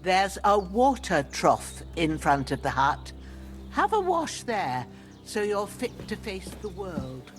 There's a water trough in front of the hut. Have a wash there, so you're fit to face the world.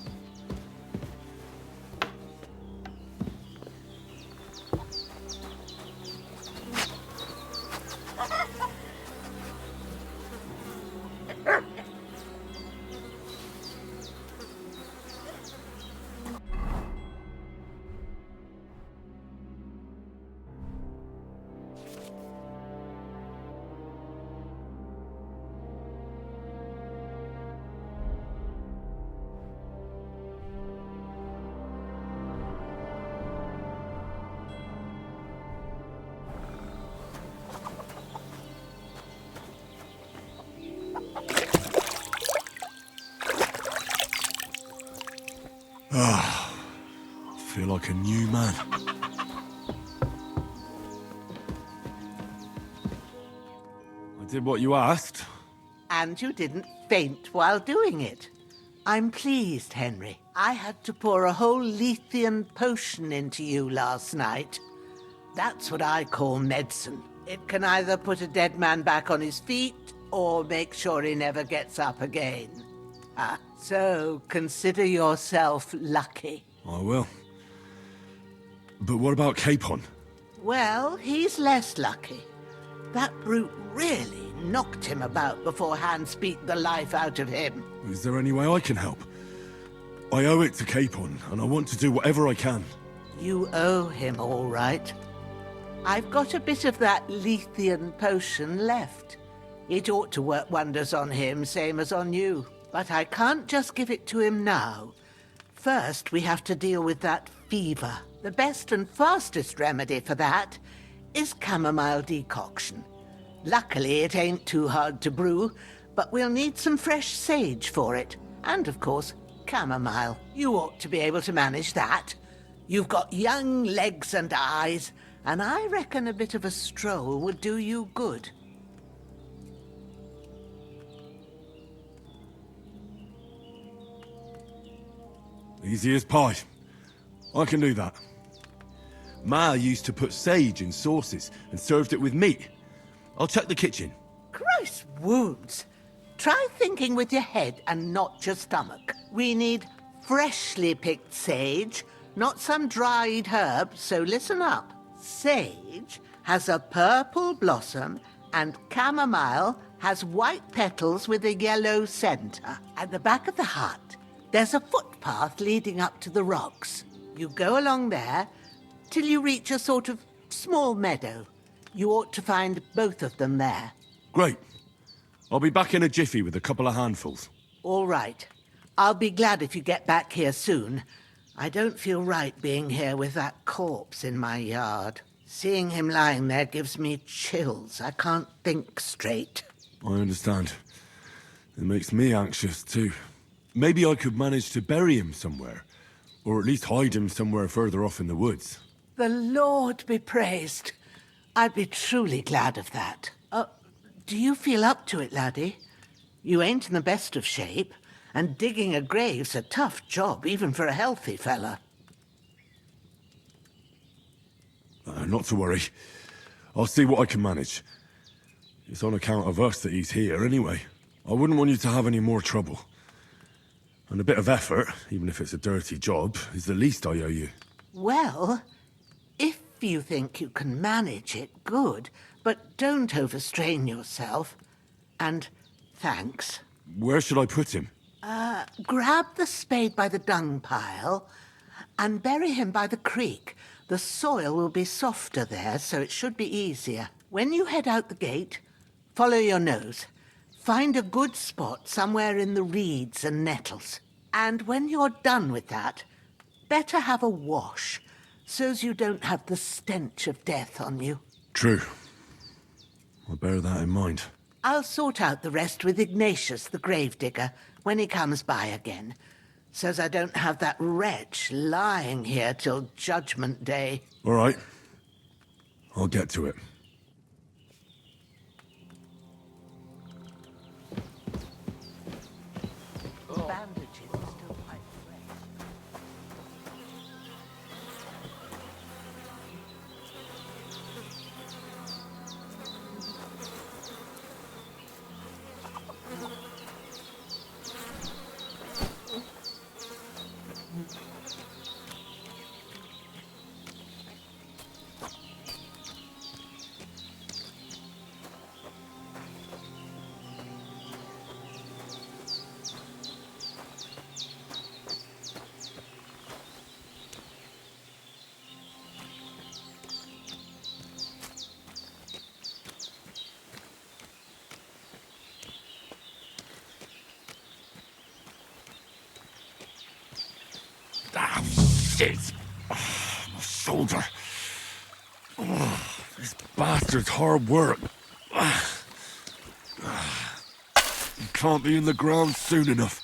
I feel like a new man. I did what you asked. And you didn't faint while doing it. I'm pleased, Henry. I had to pour a whole Lethean potion into you last night. That's what I call medicine. It can either put a dead man back on his feet or make sure he never gets up again. So consider yourself lucky. I will. But what about Capon? Well, he's less lucky. That brute really knocked him about before Hans beat the life out of him. Is there any way I can help? I owe it to Capon, and I want to do whatever I can. You owe him, all right. I've got a bit of that Lethean potion left. It ought to work wonders on him, same as on you. But I can't just give it to him now. First, we have to deal with that fever. The best and fastest remedy for that is chamomile decoction. Luckily, it ain't too hard to brew, but we'll need some fresh sage for it. And, of course, chamomile. You ought to be able to manage that. You've got young legs and eyes, and I reckon a bit of a stroll would do you good. Easy as pie. I can do that. Ma used to put sage in sauces and served it with meat. I'll check the kitchen. Christ wounds! Try thinking with your head and not your stomach. We need freshly picked sage, not some dried herb, so listen up. Sage has a purple blossom and chamomile has white petals with a yellow center. At the back of the hut, there's a footpath leading up to the rocks. You go along there till you reach a sort of small meadow. You ought to find both of them there. Great. I'll be back in a jiffy with a couple of handfuls. All right. I'll be glad if you get back here soon. I don't feel right being here with that corpse in my yard. Seeing him lying there gives me chills. I can't think straight. I understand. It makes me anxious too. Maybe I could manage to bury him somewhere. Or at least hide him somewhere further off in the woods. The Lord be praised. I'd be truly glad of that. Do you feel up to it, laddie? You ain't in the best of shape, and digging a grave's a tough job, even for a healthy fella. Not to worry. I'll see what I can manage. It's on account of us that he's here anyway. I wouldn't want you to have any more trouble. And a bit of effort, even if it's a dirty job, is the least I owe you. Well, if you think you can manage it, good. But don't overstrain yourself. And thanks. Where should I put him? Grab the spade by the dung pile and bury him by the creek. The soil will be softer there, so it should be easier. When you head out the gate, follow your nose. Find a good spot somewhere in the reeds and nettles. And when you're done with that, better have a wash, so's you don't have the stench of death on you. True. I'll bear that in mind. I'll sort out the rest with Ignatius, the gravedigger, when he comes by again, so's I don't have that wretch lying here till Judgment Day. All right. I'll get to it. Bandages are still quite fresh. Shit! My shoulder. This bastard's hard work. You can't be in the ground soon enough.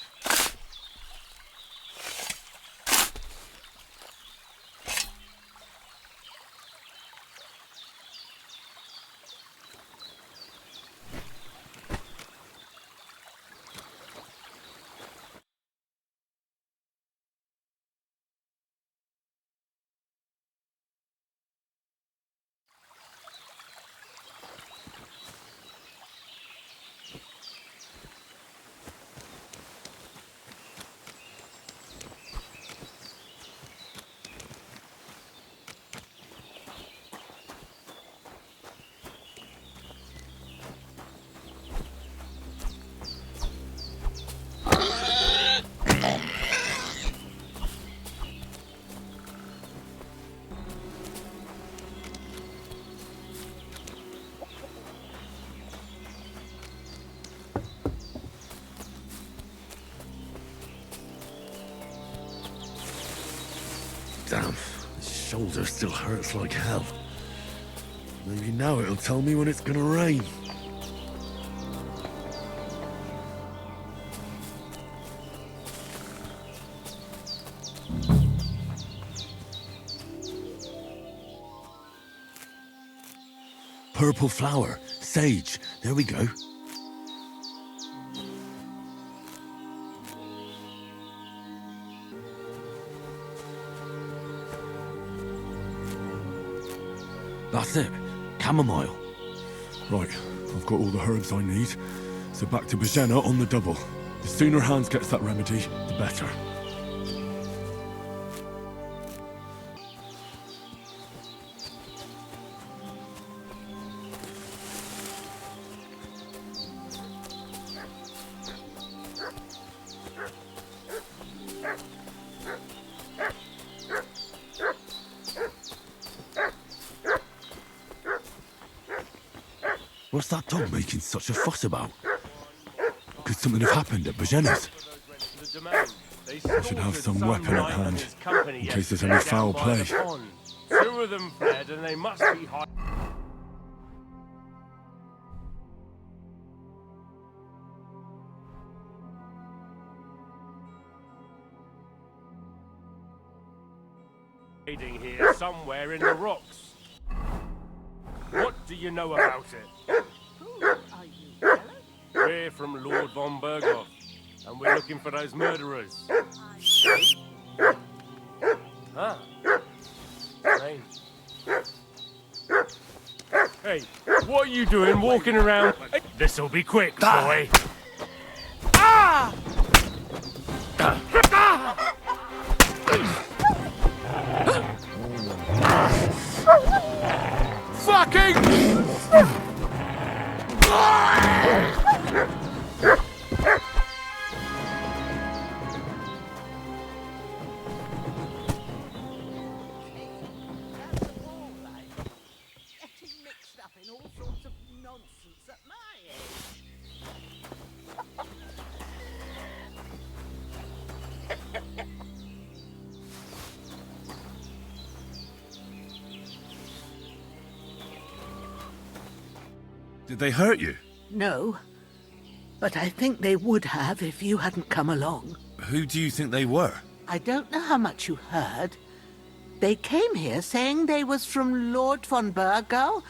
Damn, his shoulder still hurts like hell. Maybe now it'll tell me when it's gonna rain. Purple flower, sage, there we go. That's it. Chamomile. Right, I've got all the herbs I need. So back to Bajena on the double. The sooner Hans gets that remedy, the better. What's that dog making such a fuss about? Could something have happened at Bajena's? I should have some weapon at hand, in case there's any foul play. 2 of them fled, and they must be hiding here somewhere in the rocks. What do you know about it? Who are you, fellas? We're from Lord von Berghoff, and we're looking for those murderers. Ah. Strange. Hey, what are you doing walking around? This'll be quick, boy. Ah! Fucking! Getting mixed up in all sorts of nonsense at my age. Did they hurt you? No, but I think they would have if you hadn't come along. Who do you think they were? I don't know how much you heard. They came here saying they was from Lord von Burgo,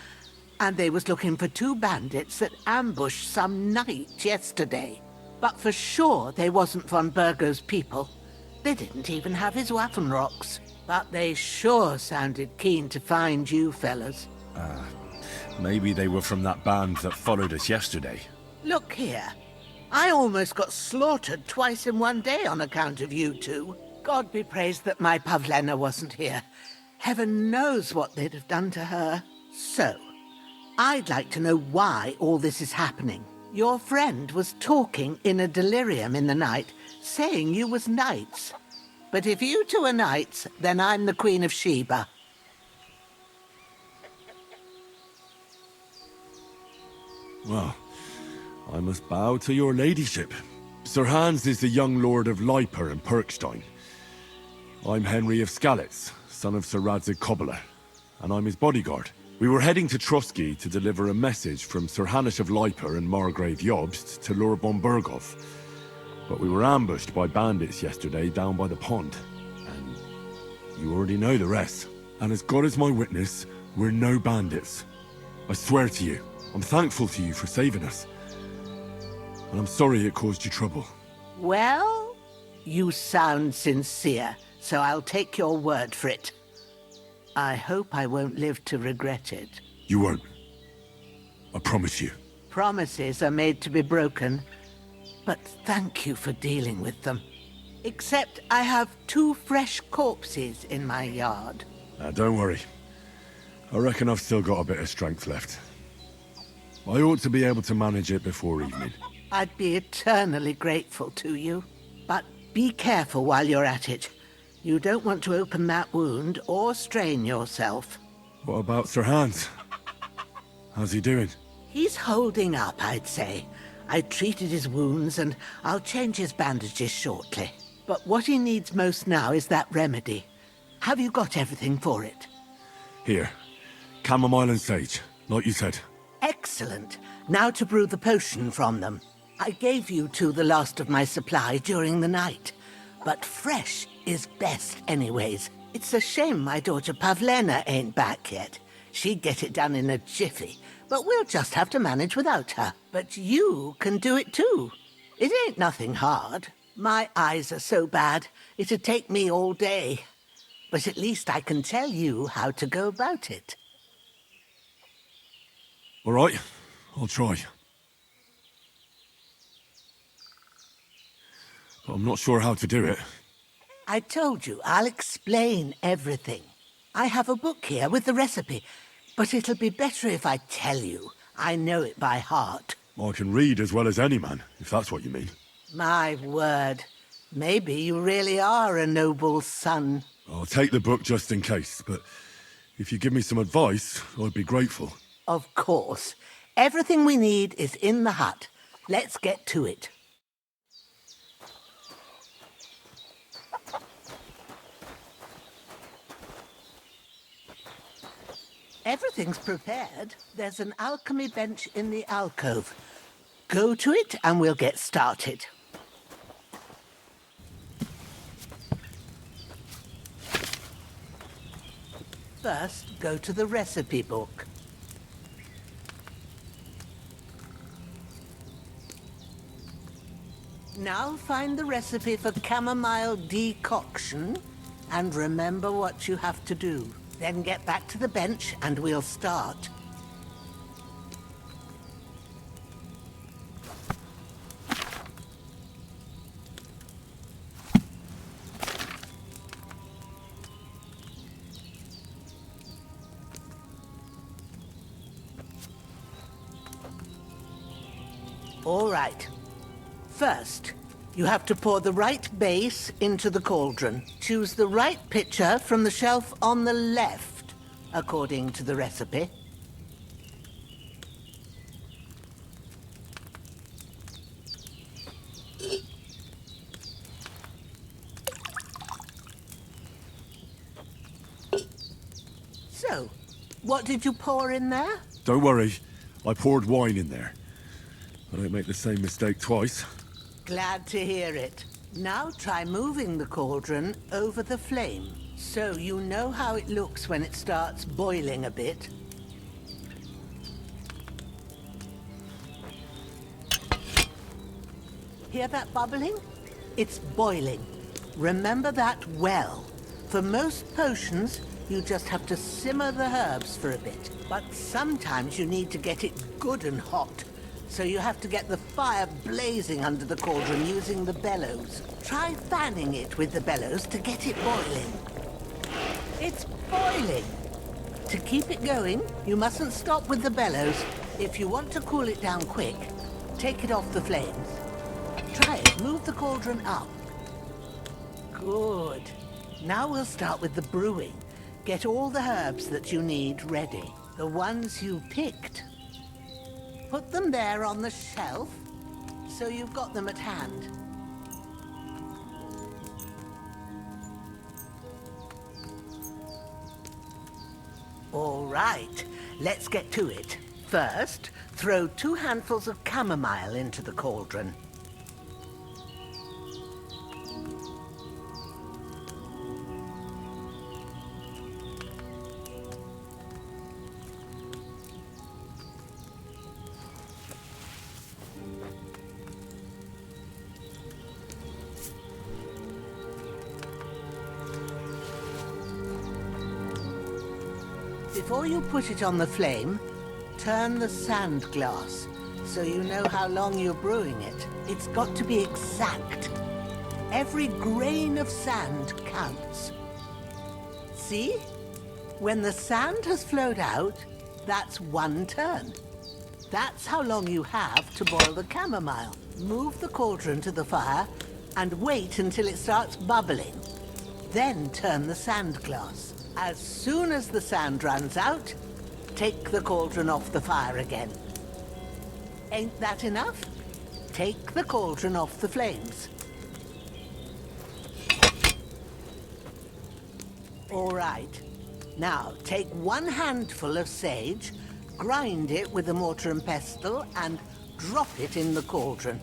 and they was looking for 2 bandits that ambushed some knight yesterday. But for sure they wasn't von Burgo's people. They didn't even have his Waffenrocks. But they sure sounded keen to find you fellas. Maybe they were from that band that followed us yesterday. Look here. I almost got slaughtered twice in one day on account of you 2. God be praised that my Pavlena wasn't here. Heaven knows what they'd have done to her. So, I'd like to know why all this is happening. Your friend was talking in a delirium in the night, saying you was knights. But if you 2 are knights, then I'm the Queen of Sheba. Well, I must bow to your ladyship. Sir Hans is the young lord of Leiper and Perkstein. I'm Henry of Skalitz, son of Sir Radzig Cobbler, and I'm his bodyguard. We were heading to Trotsky to deliver a message from Sir Hanush of Leiper and Margrave Jobst to Lord von Berghoff. But we were ambushed by bandits yesterday down by the pond. And you already know the rest. And as God is my witness, we're no bandits. I swear to you, I'm thankful to you for saving us. And I'm sorry it caused you trouble. Well, you sound sincere, so I'll take your word for it. I hope I won't live to regret it. You won't. I promise you. Promises are made to be broken, but thank you for dealing with them. Except I have 2 fresh corpses in my yard. Now, don't worry. I reckon I've still got a bit of strength left. I ought to be able to manage it before evening. I'd be eternally grateful to you. But be careful while you're at it. You don't want to open that wound or strain yourself. What about Sir Hans? How's he doing? He's holding up, I'd say. I treated his wounds and I'll change his bandages shortly. But what he needs most now is that remedy. Have you got everything for it? Here. Chamomile and sage, like you said. Excellent. Now to brew the potion from them. I gave you 2 the last of my supply during the night. But fresh is best anyways. It's a shame my daughter Pavlena ain't back yet. She'd get it done in a jiffy, but we'll just have to manage without her. But you can do it too. It ain't nothing hard. My eyes are so bad, it'd take me all day. But at least I can tell you how to go about it. All right, I'll try. But I'm not sure how to do it. I told you, I'll explain everything. I have a book here with the recipe, but it'll be better if I tell you. I know it by heart. I can read as well as any man, if that's what you mean. My word. Maybe you really are a noble son. I'll take the book just in case, but if you give me some advice, I'd be grateful. Of course. Everything we need is in the hut. Let's get to it. Everything's prepared. There's an alchemy bench in the alcove. Go to it and we'll get started. First, go to the recipe book. Now find the recipe for chamomile decoction and remember what you have to do. Then get back to the bench and we'll start. All right. First, you have to pour the right base into the cauldron. Choose the right pitcher from the shelf on the left, according to the recipe. So, what did you pour in there? Don't worry, I poured wine in there. I don't make the same mistake twice. Glad to hear it. Now try moving the cauldron over the flame, so you know how it looks when it starts boiling a bit. Hear that bubbling? It's boiling. Remember that well. For most potions, you just have to simmer the herbs for a bit. But sometimes you need to get it good and hot. So you have to get the fire blazing under the cauldron using the bellows. Try fanning it with the bellows to get it boiling. It's boiling! To keep it going, you mustn't stop with the bellows. If you want to cool it down quick, take it off the flames. Try it. Move the cauldron up. Good. Now we'll start with the brewing. Get all the herbs that you need ready. The ones you picked. Put them there on the shelf, so you've got them at hand. right, let's get to it. First, throw 2 handfuls of chamomile into the cauldron. Before you put it on the flame, turn the sand glass so you know how long you're brewing it. It's got to be exact. Every grain of sand counts. See? When the sand has flowed out, that's 1 turn. That's how long you have to boil the chamomile. Move the cauldron to the fire and wait until it starts bubbling. Then turn the sand glass. As soon as the sand runs out, take the cauldron off the fire again. Ain't that enough? Take the cauldron off the flames. All right. Now, take 1 handful of sage, grind it with a mortar and pestle, and drop it in the cauldron.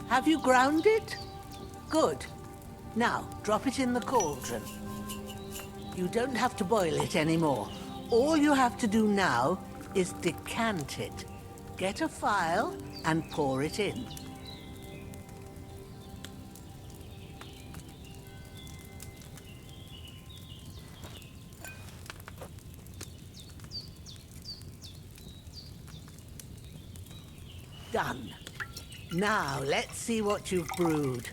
Have you ground it? Good. Now, drop it in the cauldron. You don't have to boil it anymore. All you have to do now is decant it. Get a phial and pour it in. Done. Now, let's see what you've brewed.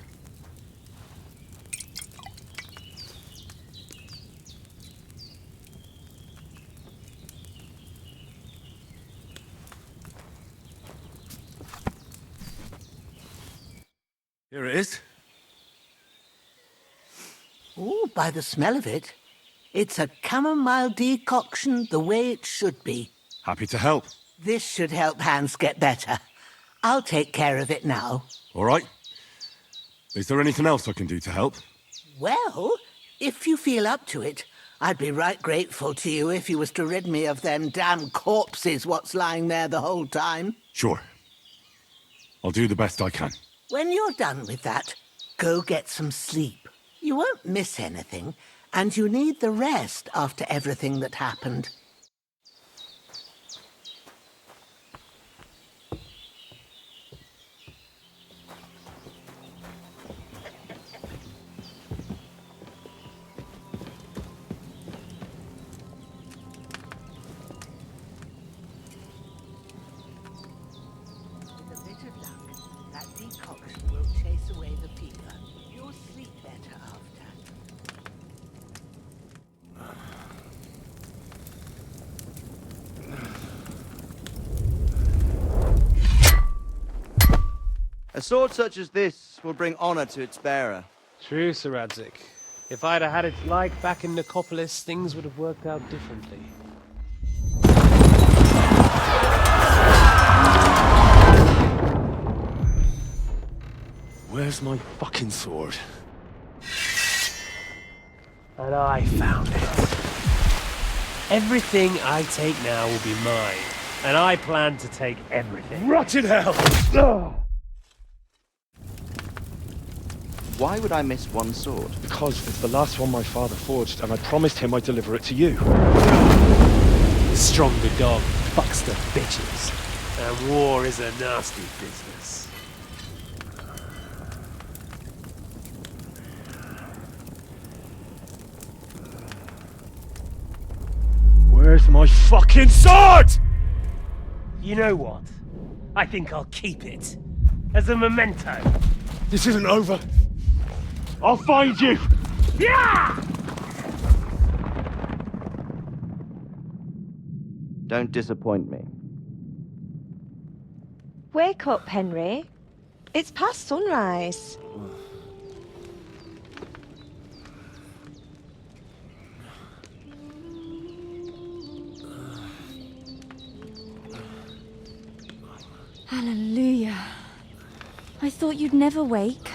Here it is. Ooh, by the smell of it, it's a chamomile decoction the way it should be. Happy to help. This should help Hans get better. I'll take care of it now. All right. Is there anything else I can do to help? Well, if you feel up to it, I'd be right grateful to you if you was to rid me of them damn corpses what's lying there the whole time. Sure. I'll do the best I can. When you're done with that, go get some sleep. You won't miss anything, and you need the rest after everything that happened. With a bit of luck, that decoction will chase away the fever. You'll sleep better after. A sword such as this will bring honor to its bearer. True, Sir Radzik. If I'd have had its like back in Nicopolis, things would have worked out differently. Where's my fucking sword? And I found it. Everything I take now will be mine, and I plan to take everything. Rotted hell! Why would I miss one sword? Because it's the last one my father forged, and I promised him I'd deliver it to you. The stronger dog fucks the bitches, and war is a nasty business. Where's my fucking sword? You know what? I think I'll keep it. As a memento. This isn't over. I'll find you! Yeah! Don't disappoint me. Wake up, Henry. It's past sunrise. Hallelujah. I thought you'd never wake.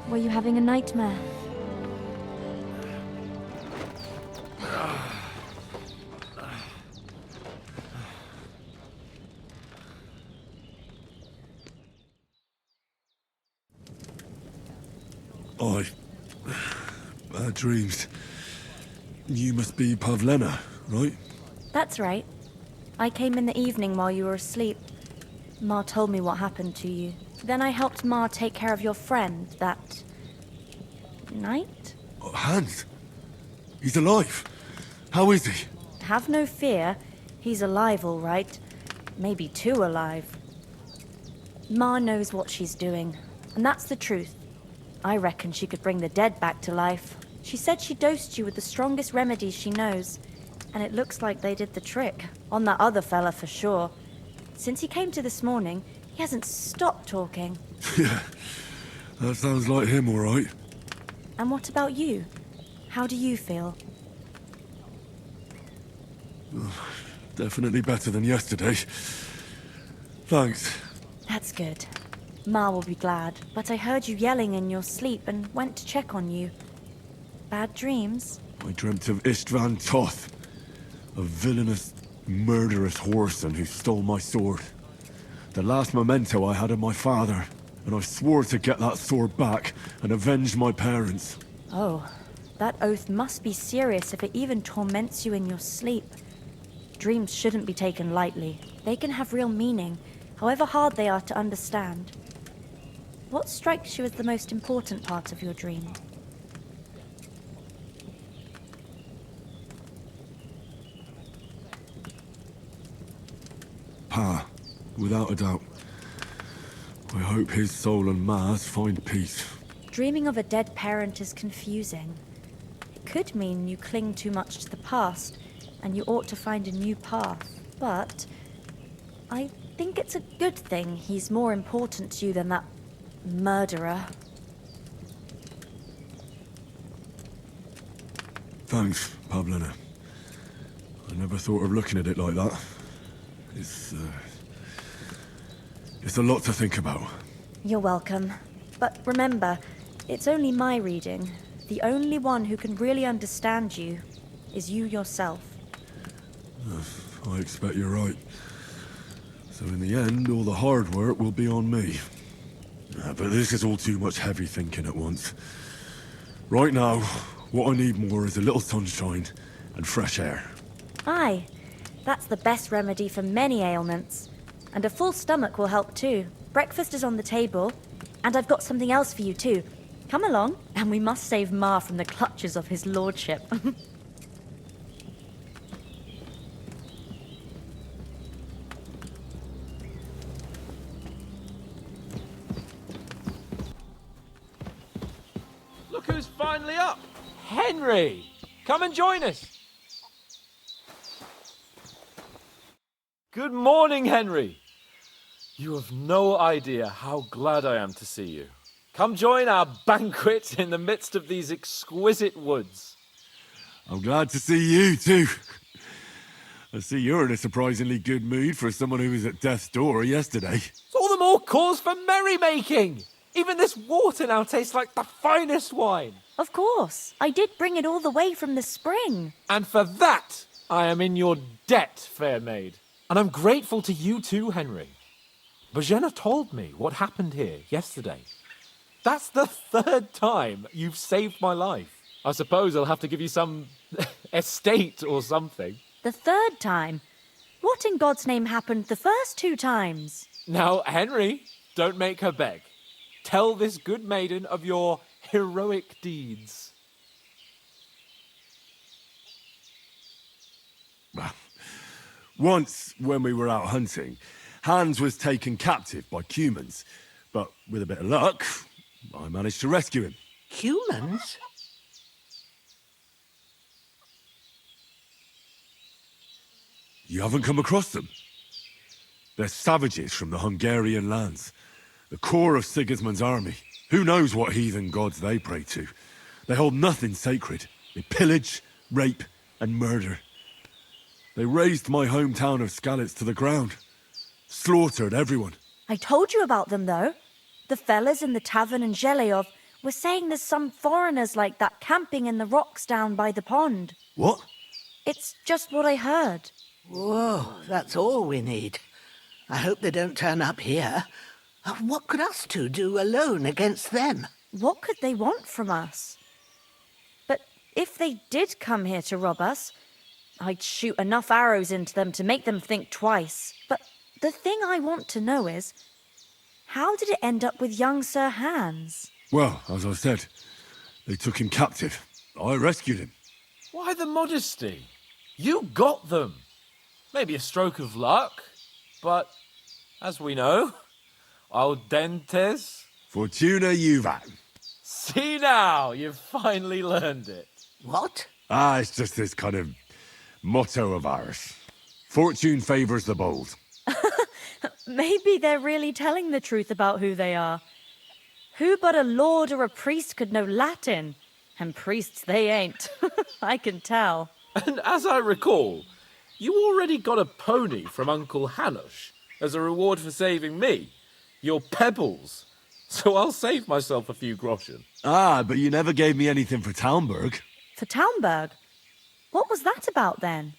Were you having a nightmare? Bad dreams. You must be Pavlena, right? That's right. I came in the evening while you were asleep. Ma told me what happened to you. Then I helped Ma take care of your friend that night? Oh, Hans! He's alive! How is he? Have no fear. He's alive, all right. Maybe too alive. Ma knows what she's doing, and that's the truth. I reckon she could bring the dead back to life. She said she dosed you with the strongest remedies she knows, and it looks like they did the trick. On that other fella for sure. Since he came to this morning, he hasn't stopped talking. Yeah, that sounds like him, all right. And what about you? How do you feel? Definitely better than yesterday. Thanks. That's good. Ma will be glad, but I heard you yelling in your sleep and went to check on you. Bad dreams? I dreamt of Istvan Toth, a villainous, murderous whoreson who stole my sword. The last memento I had of my father, and I swore to get that sword back and avenge my parents. Oh, that oath must be serious if it even torments you in your sleep. Dreams shouldn't be taken lightly. They can have real meaning, however hard they are to understand. What strikes you as the most important part of your dream? Pa, without a doubt. I hope his soul and Ma's find peace. Dreaming of a dead parent is confusing. It could mean you cling too much to the past, and you ought to find a new path. But I think it's a good thing he's more important to you than that murderer. Thanks, Pavlena. I never thought of looking at it like that. It's a lot to think about. You're welcome. But remember, it's only my reading. The only one who can really understand you is you yourself. I expect you're right. So in the end, all the hard work will be on me. But this is all too much heavy thinking at once. Right now, what I need more is a little sunshine and fresh air. Aye, that's the best remedy for many ailments. And a full stomach will help too. Breakfast is on the table, and I've got something else for you too. Come along, and we must save Ma from the clutches of his lordship. Look who's finally up! Henry! Come and join us! Good morning, Henry! You have no idea how glad I am to see you. Come join our banquet in the midst of these exquisite woods. I'm glad to see you too. I see you're in a surprisingly good mood for someone who was at death's door yesterday. It's all the more cause for merrymaking! Even this water now tastes like the finest wine. Of course, I did bring it all the way from the spring. And for that, I am in your debt, fair maid. And I'm grateful to you too, Henry. Bojena told me what happened here yesterday. That's the third time you've saved my life. I suppose I'll have to give you some estate or something. The third time? What in God's name happened the first 2 times? Now, Henry, don't make her beg. Tell this good maiden of your heroic deeds. Once, when we were out hunting, Hans was taken captive by humans. But with a bit of luck, I managed to rescue him. Humans? You haven't come across them? They're savages from the Hungarian lands. The core of Sigismund's army. Who knows what heathen gods they pray to? They hold nothing sacred. They pillage, rape, and murder. They razed my hometown of Skalitz to the ground. Slaughtered everyone. I told you about them, though. The fellas in the tavern in Zheleov were saying there's some foreigners like that camping in the rocks down by the pond. What? It's just what I heard. Whoa, that's all we need. I hope they don't turn up here. What could us two do alone against them? What could they want from us? But if they did come here to rob us, I'd shoot enough arrows into them to make them think twice. But the thing I want to know is, how did it end up with young Sir Hans? Well, as I said, they took him captive. I rescued him. Why the modesty? You got them. Maybe a stroke of luck, but as we know, al dentes. Fortuna juvat. See now, you've finally learned it. What? It's just this kind of motto of ours. Fortune favours the bold. Maybe they're really telling the truth about who they are. Who but a lord or a priest could know Latin? And priests they ain't. I can tell. And as I recall, you already got a pony from Uncle Hanush as a reward for saving me. Your pebbles. So I'll save myself a few groschen. But you never gave me anything for Talmberg. For Talmberg? What was that about then?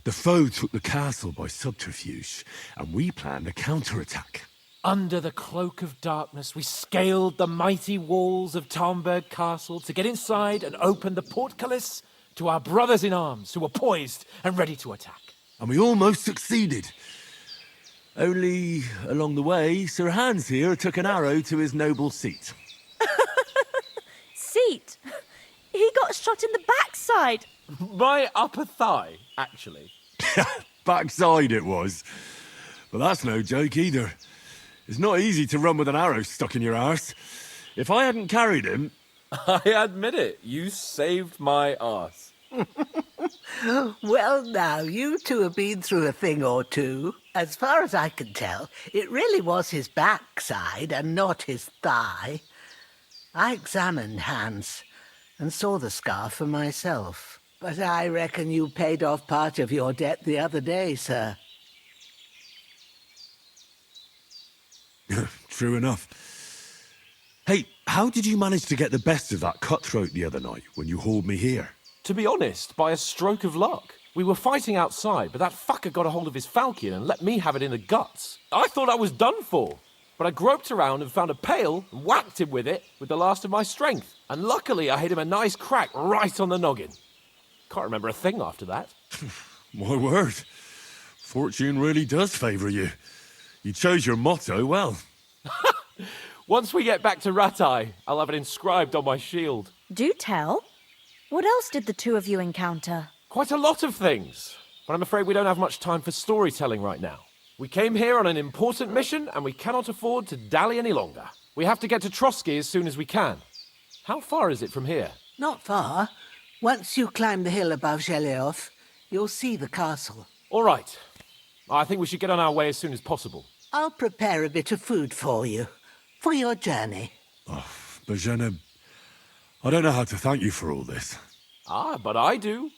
The foe took the castle by subterfuge, and we planned a counterattack. Under the cloak of darkness, we scaled the mighty walls of Talmberg Castle to get inside and open the portcullis to our brothers in arms who were poised and ready to attack. And we almost succeeded. Only, along the way, Sir Hans here took an arrow to his noble seat. Seat? He got shot in the backside. My upper thigh, actually. Backside it was. But that's no joke either. It's not easy to run with an arrow stuck in your arse. If I hadn't carried him... I admit it, you saved my arse. Well, now, you two have been through a thing or two. As far as I can tell, it really was his backside and not his thigh. I examined Hans and saw the scar for myself. But I reckon you paid off part of your debt the other day, sir. True enough. Hey, how did you manage to get the best of that cutthroat the other night when you hauled me here? To be honest, by a stroke of luck. We were fighting outside, but that fucker got a hold of his falchion and let me have it in the guts. I thought I was done for. But I groped around and found a pail and whacked him with it with the last of my strength. And luckily I hit him a nice crack right on the noggin. Can't remember a thing after that. My word. Fortune really does favour you. You chose your motto well. Once we get back to Ratai, I'll have it inscribed on my shield. Do tell. What else did the two of you encounter? Quite a lot of things. But I'm afraid we don't have much time for storytelling right now. We came here on an important mission, and we cannot afford to dally any longer. We have to get to Trotsky as soon as we can. How far is it from here? Not far. Once you climb the hill above Zheleov, you'll see the castle. All right. I think we should get on our way as soon as possible. I'll prepare a bit of food for you, for your journey. Bozhena, I don't know how to thank you for all this. But I do.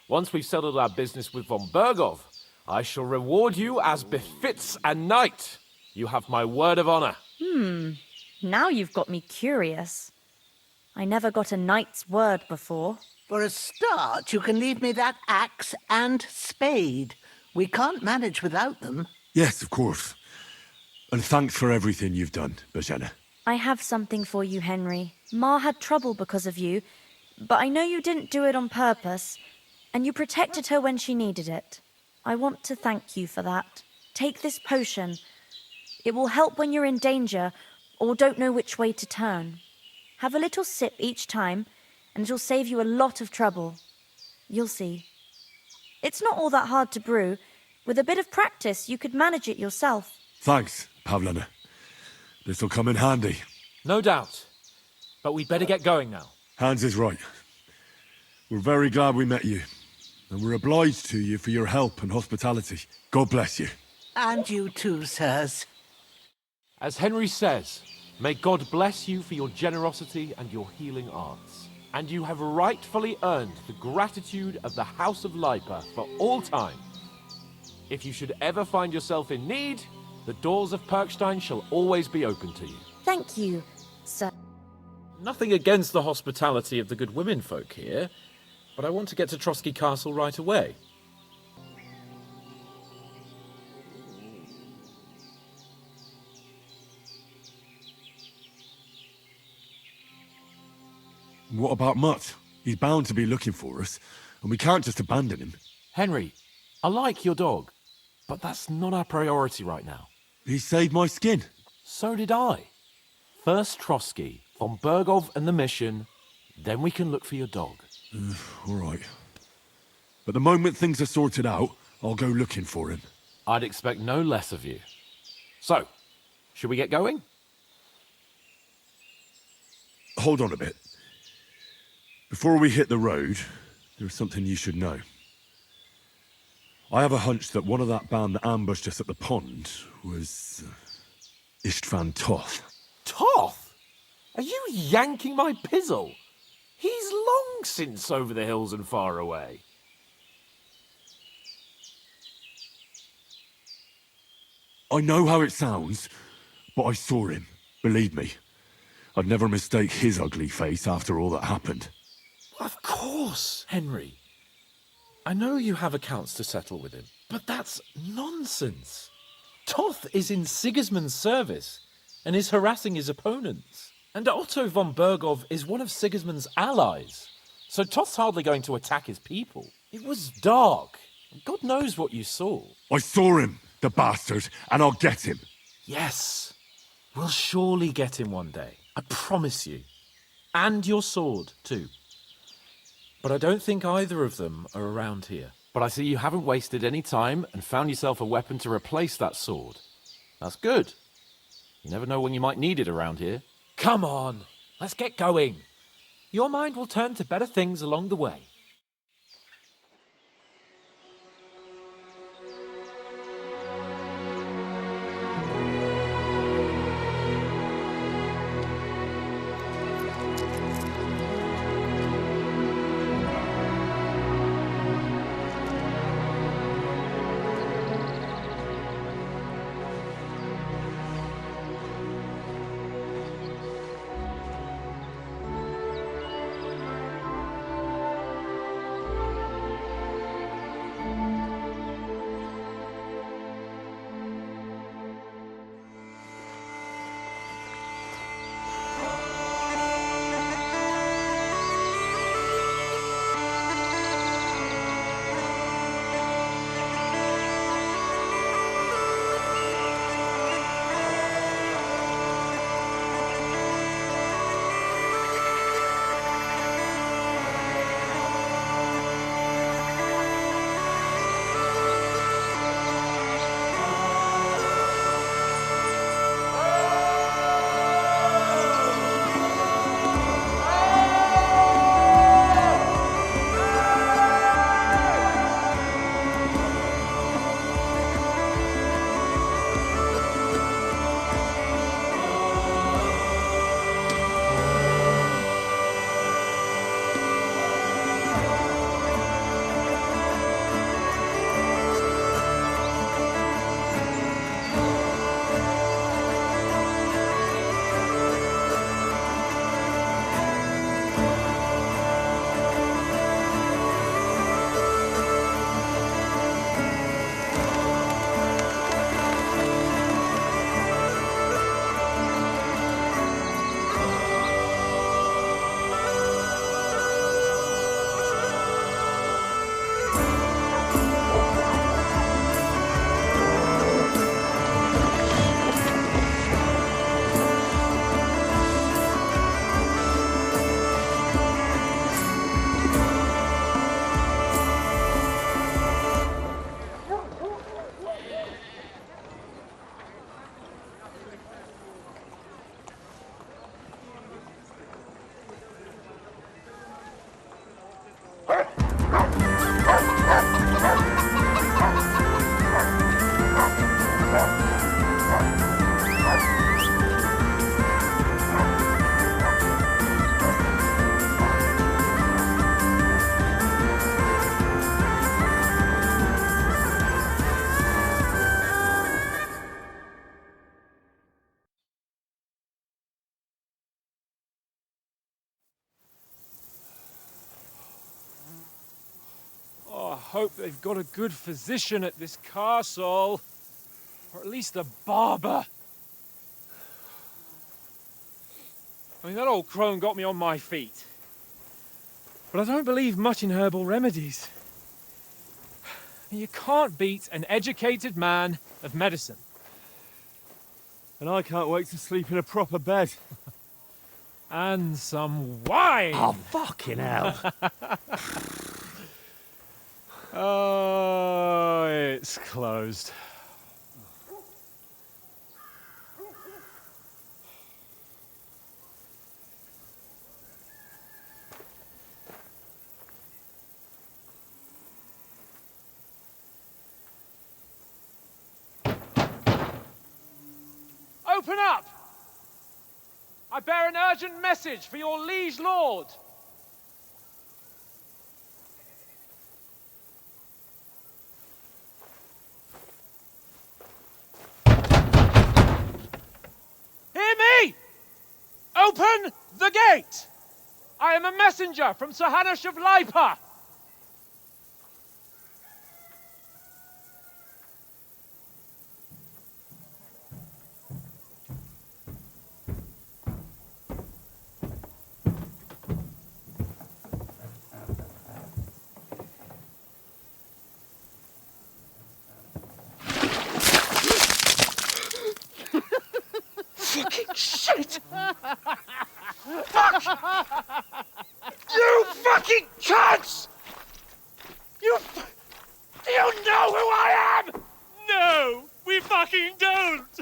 Once we've settled our business with von Bergov, I shall reward you as befits a knight. You have my word of honor. Now you've got me curious. I never got a knight's word before. For a start, you can leave me that axe and spade. We can't manage without them. Yes, of course. And thanks for everything you've done, Bozhena. I have something for you, Henry. Ma had trouble because of you, but I know you didn't do it on purpose, and you protected her when she needed it. I want to thank you for that. Take this potion. It will help when you're in danger or don't know which way to turn. Have a little sip each time, and it'll save you a lot of trouble. You'll see. It's not all that hard to brew. With a bit of practice, you could manage it yourself. Thanks, Pavlena. This'll come in handy. No doubt. But we'd better get going now. Hans is right. We're very glad we met you. And we're obliged to you for your help and hospitality. God bless you. And you too, sirs. As Henry says, may God bless you for your generosity and your healing arts. and you have rightfully earned the gratitude of the House of Lipa for all time. If you should ever find yourself in need, the doors of Perkstein shall always be open to you. Thank you, sir. Nothing against the hospitality of the good women folk here, but I want to get to Trotsky Castle right away. What about Mutt? He's bound to be looking for us, and we can't just abandon him. Henry, I like your dog, but that's not our priority right now. He saved my skin. So did I. First Trotsky, von Bergov and the mission, then we can look for your dog. All right. But the moment things are sorted out, I'll go looking for him. I'd expect no less of you. So, should we get going? Hold on a bit. Before we hit the road, there's something you should know. I have a hunch that one of that band that ambushed us at the pond was Istvan Toth. Toth? Are you yanking my pizzle? He's long since over the hills and far away. I know how it sounds, but I saw him. Believe me. I'd never mistake his ugly face after all that happened. Of course, Henry. I know you have accounts to settle with him, but that's nonsense. Toth is in Sigismund's service and is harassing his opponents. And Otto von Bergov is one of Sigismund's allies. So Toth's hardly going to attack his people. It was dark. God knows what you saw. I saw him, the bastard, and I'll get him. Yes. We'll surely get him one day. I promise you. And your sword, too. But I don't think either of them are around here. But I see you haven't wasted any time and found yourself a weapon to replace that sword. That's good. You never know when you might need it around here. Come on, let's get going. Your mind will turn to better things along the way. hope they've got a good physician at this castle. Or at least a barber. I mean, that old crone got me on my feet. But I don't believe much in herbal remedies. You can't beat an educated man of medicine. And I can't wait to sleep in a proper bed. And some wine! Oh, fucking hell. Oh, it's closed. Open up! I bear an urgent message for your liege lord. Hear me! Open the gate! I am a messenger from Sir Hanush of Lipa. Shit! Fuck! You fucking cunts! Do you know who I am? No, we fucking don't!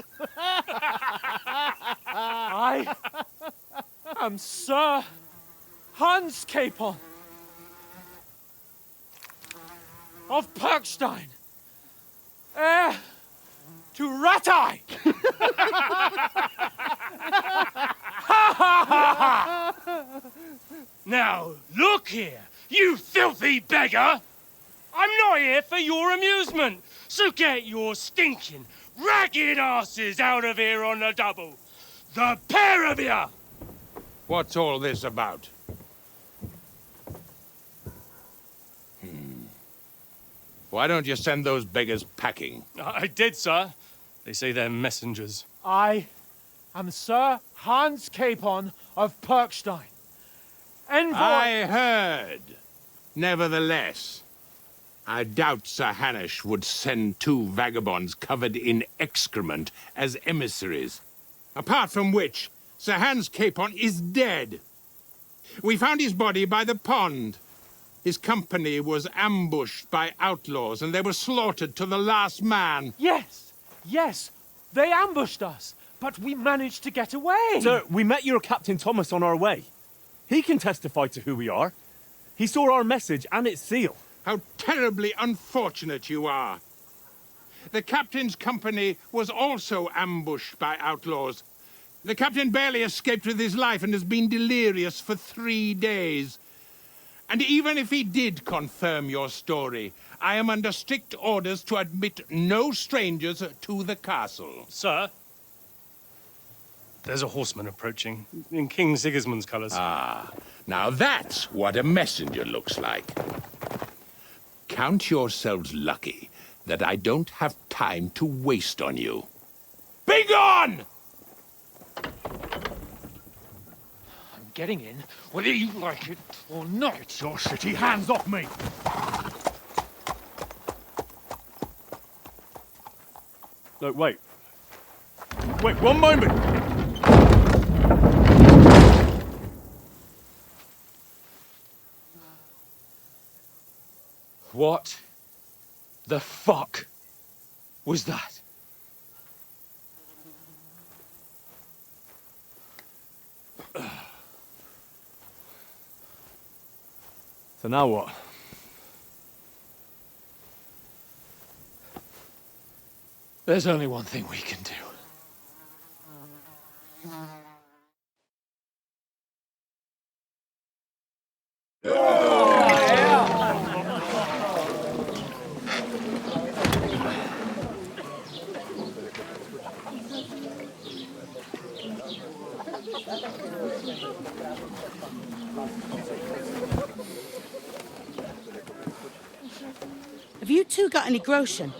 I am Sir Hans Capon of Perkstein, heir to Ratai! Now, look here, you filthy beggar! I'm not here for your amusement, so get your stinking, ragged asses out of here on the double. The pair of you! What's all this about? Why don't you send those beggars packing? I did, sir. They say they're messengers. I am Sir Hans Capon of Perkstein, envoy... I heard. Nevertheless, I doubt Sir Hanush would send two vagabonds covered in excrement as emissaries. Apart from which, Sir Hans Capon is dead. We found his body by the pond. His company was ambushed by outlaws, and they were slaughtered to the last man. Yes, yes, they ambushed us, but we managed to get away. Sir, we met your Captain Thomas on our way. He can testify to who we are. He saw our message and its seal. How terribly unfortunate you are. The captain's company was also ambushed by outlaws. The captain barely escaped with his life and has been delirious for 3 days. And even if he did confirm your story, I am under strict orders to admit no strangers to the castle. Sir, there's a horseman approaching, in King Sigismund's colours. Ah, now that's what a messenger looks like. Count yourselves lucky that I don't have time to waste on you. Be gone! Getting in, whether you like it or not. Get your shitty hands off me! No, wait. Wait, one moment! What the fuck was that? So now what? There's only one thing we can do. Have you two got any groschen?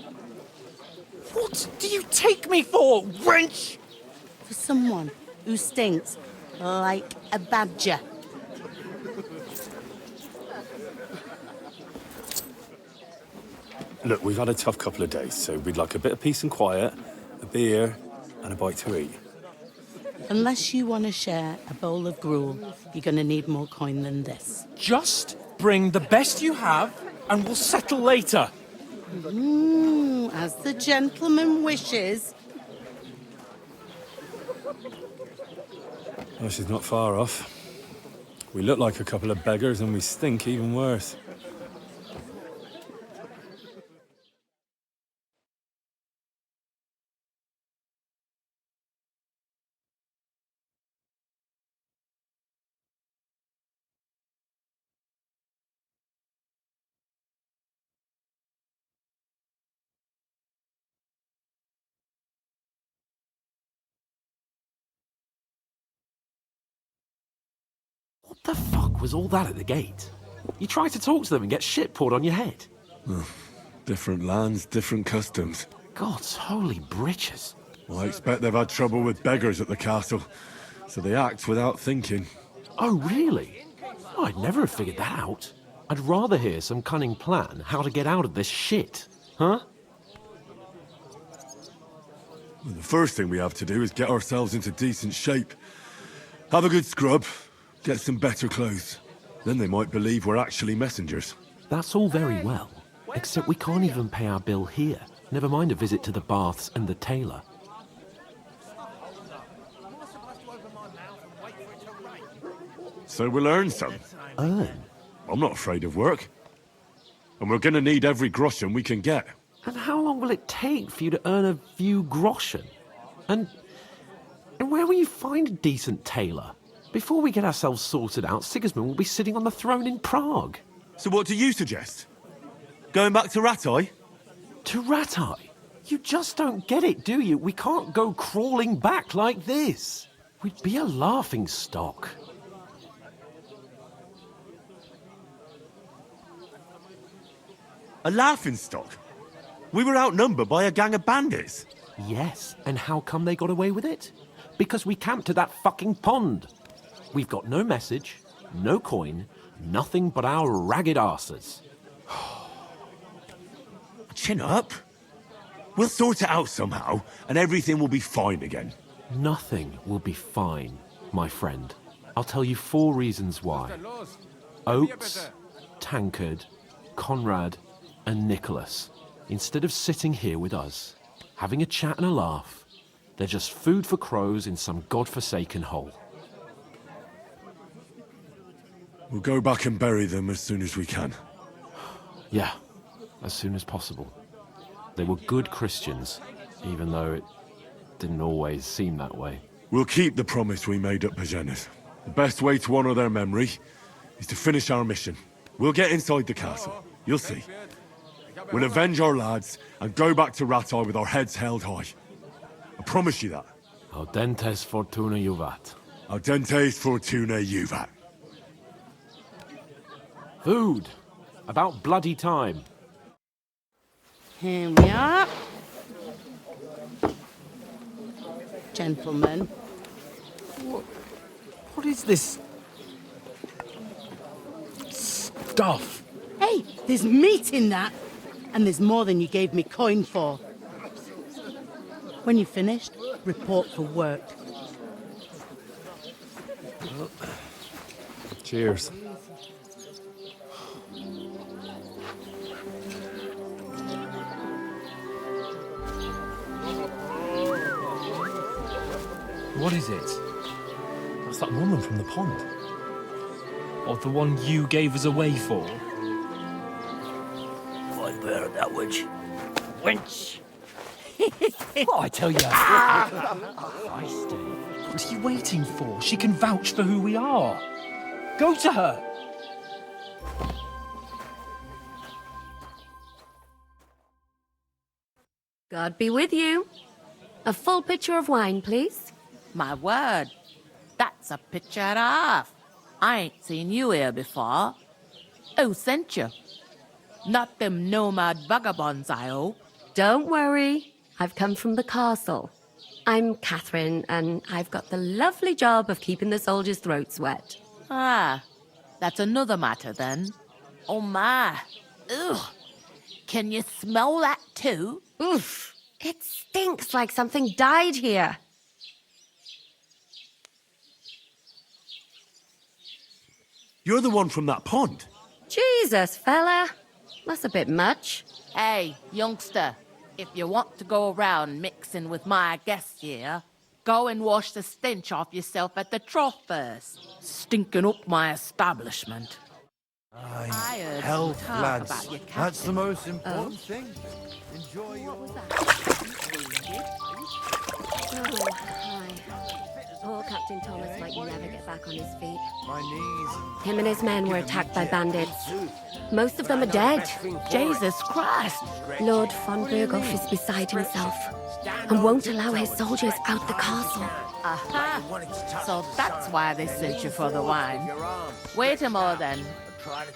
What do you take me for, wench? For someone who stinks like a badger. Look, we've had a tough couple of days, so we'd like a bit of peace and quiet, a beer, and a bite to eat. Unless you want to share a bowl of gruel, you're going to need more coin than this. Just bring the best you have, and we'll settle later. As the gentleman wishes. Well, she's not far off. We look like a couple of beggars, and we stink even worse. What the fuck was all that at the gate? You try to talk to them and get shit poured on your head. Different lands, different customs. God's holy britches. Well, I expect they've had trouble with beggars at the castle, so they act without thinking. Oh, really? Oh, I'd never have figured that out. I'd rather hear some cunning plan how to get out of this shit. Huh? Well, the first thing we have to do is get ourselves into decent shape. Have a good scrub, get some better clothes. Then they might believe we're actually messengers. That's all very well, except we can't even pay our bill here. Never mind a visit to the baths and the tailor. So we'll earn some. Earn? I'm not afraid of work. And we're gonna need every groschen we can get. And how long will it take for you to earn a few groschen? And where will you find a decent tailor? Before we get ourselves sorted out, Sigismund will be sitting on the throne in Prague. So what do you suggest? Going back to Ratai? To Ratai? You just don't get it, do you? We can't go crawling back like this. We'd be a laughing stock. A laughingstock? We were outnumbered by a gang of bandits. Yes, and how come they got away with it? Because we camped at that fucking pond. We've got no message, no coin, nothing but our ragged arses. Chin up. We'll sort it out somehow, and everything will be fine again. Nothing will be fine, my friend. I'll tell you 4 reasons why. Oates, Tankard, Conrad, and Nicholas, instead of sitting here with us, having a chat and a laugh, they're just food for crows in some godforsaken hole. We'll go back and bury them as soon as we can. Yeah, as soon as possible. They were good Christians, even though it didn't always seem that way. We'll keep the promise we made at Bajenas. The best way to honor their memory is to finish our mission. We'll get inside the castle. You'll see. We'll avenge our lads and go back to Ratai with our heads held high. I promise you that. Audentes fortuna juvat. Audentes fortuna juvat. Food. About bloody time. Here we are. Gentlemen. What is this stuff? Hey, there's meat in that. And there's more than you gave me coin for. When you're finished, report for work. Cheers. What is it? That's that woman from the pond. Or the one you gave us away for? I bear that wench. Wench! Oh, I tell you. Feisty. What are you waiting for? She can vouch for who we are. Go to her. God be with you. A full pitcher of wine, please. My word, that's a picture and a half. I ain't seen you here before. Who sent you? Not them nomad vagabonds, I hope. Don't worry. I've come from the castle. I'm Catherine, and I've got the lovely job of keeping the soldiers' throats wet. Ah, that's another matter then. Oh my. Ugh. Can you smell that too? Oof. It stinks like something died here. You're the one from that pond. Jesus, fella. That's a bit much. Hey, youngster, if you want to go around mixing with my guests here, go and wash the stench off yourself at the trough first. Stinking up my establishment. I heard Health, some talk lads. about your That's the captain. most important thing. Enjoy your... Oh, hi. Poor Captain Thomas might never get back on his feet. My knees. Him and his men were attacked by bandits. Most of them are dead. Jesus Christ! Lord von Berghoff is beside himself and won't allow his soldiers out the castle. Aha! So that's why they sent you for the wine. Wait a moment then.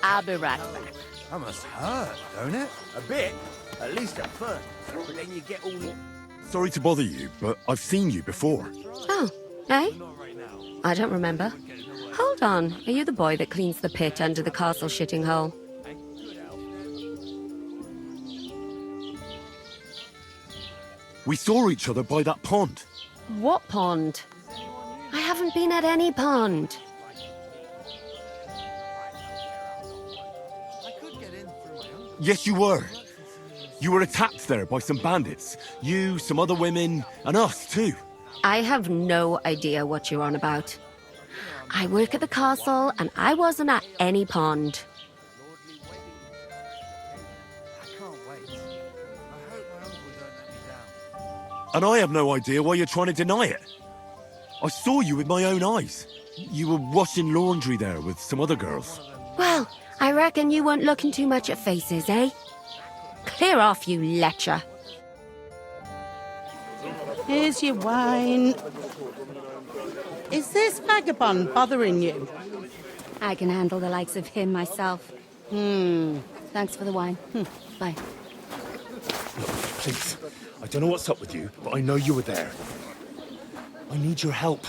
I'll be right back. That must hurt, don't it? A bit. At least at first. But then you get all... Sorry to bother you, but I've seen you before. Oh, eh? I don't remember. Hold on. Are you the boy that cleans the pit under the castle shitting hole? We saw each other by that pond. What pond? I haven't been at any pond. Yes, you were. You were attacked there by some bandits. You, some other women, and us too. I have no idea what you're on about. I work at the castle, and I wasn't at any pond. And I have no idea why you're trying to deny it. I saw you with my own eyes. You were washing laundry there with some other girls. Well, I reckon you weren't looking too much at faces, eh? Clear off, you lecher. Here's your wine. Is this vagabond bothering you? I can handle the likes of him myself. Thanks for the wine. Bye. Please, I don't know what's up with you, but I know you were there. I need your help.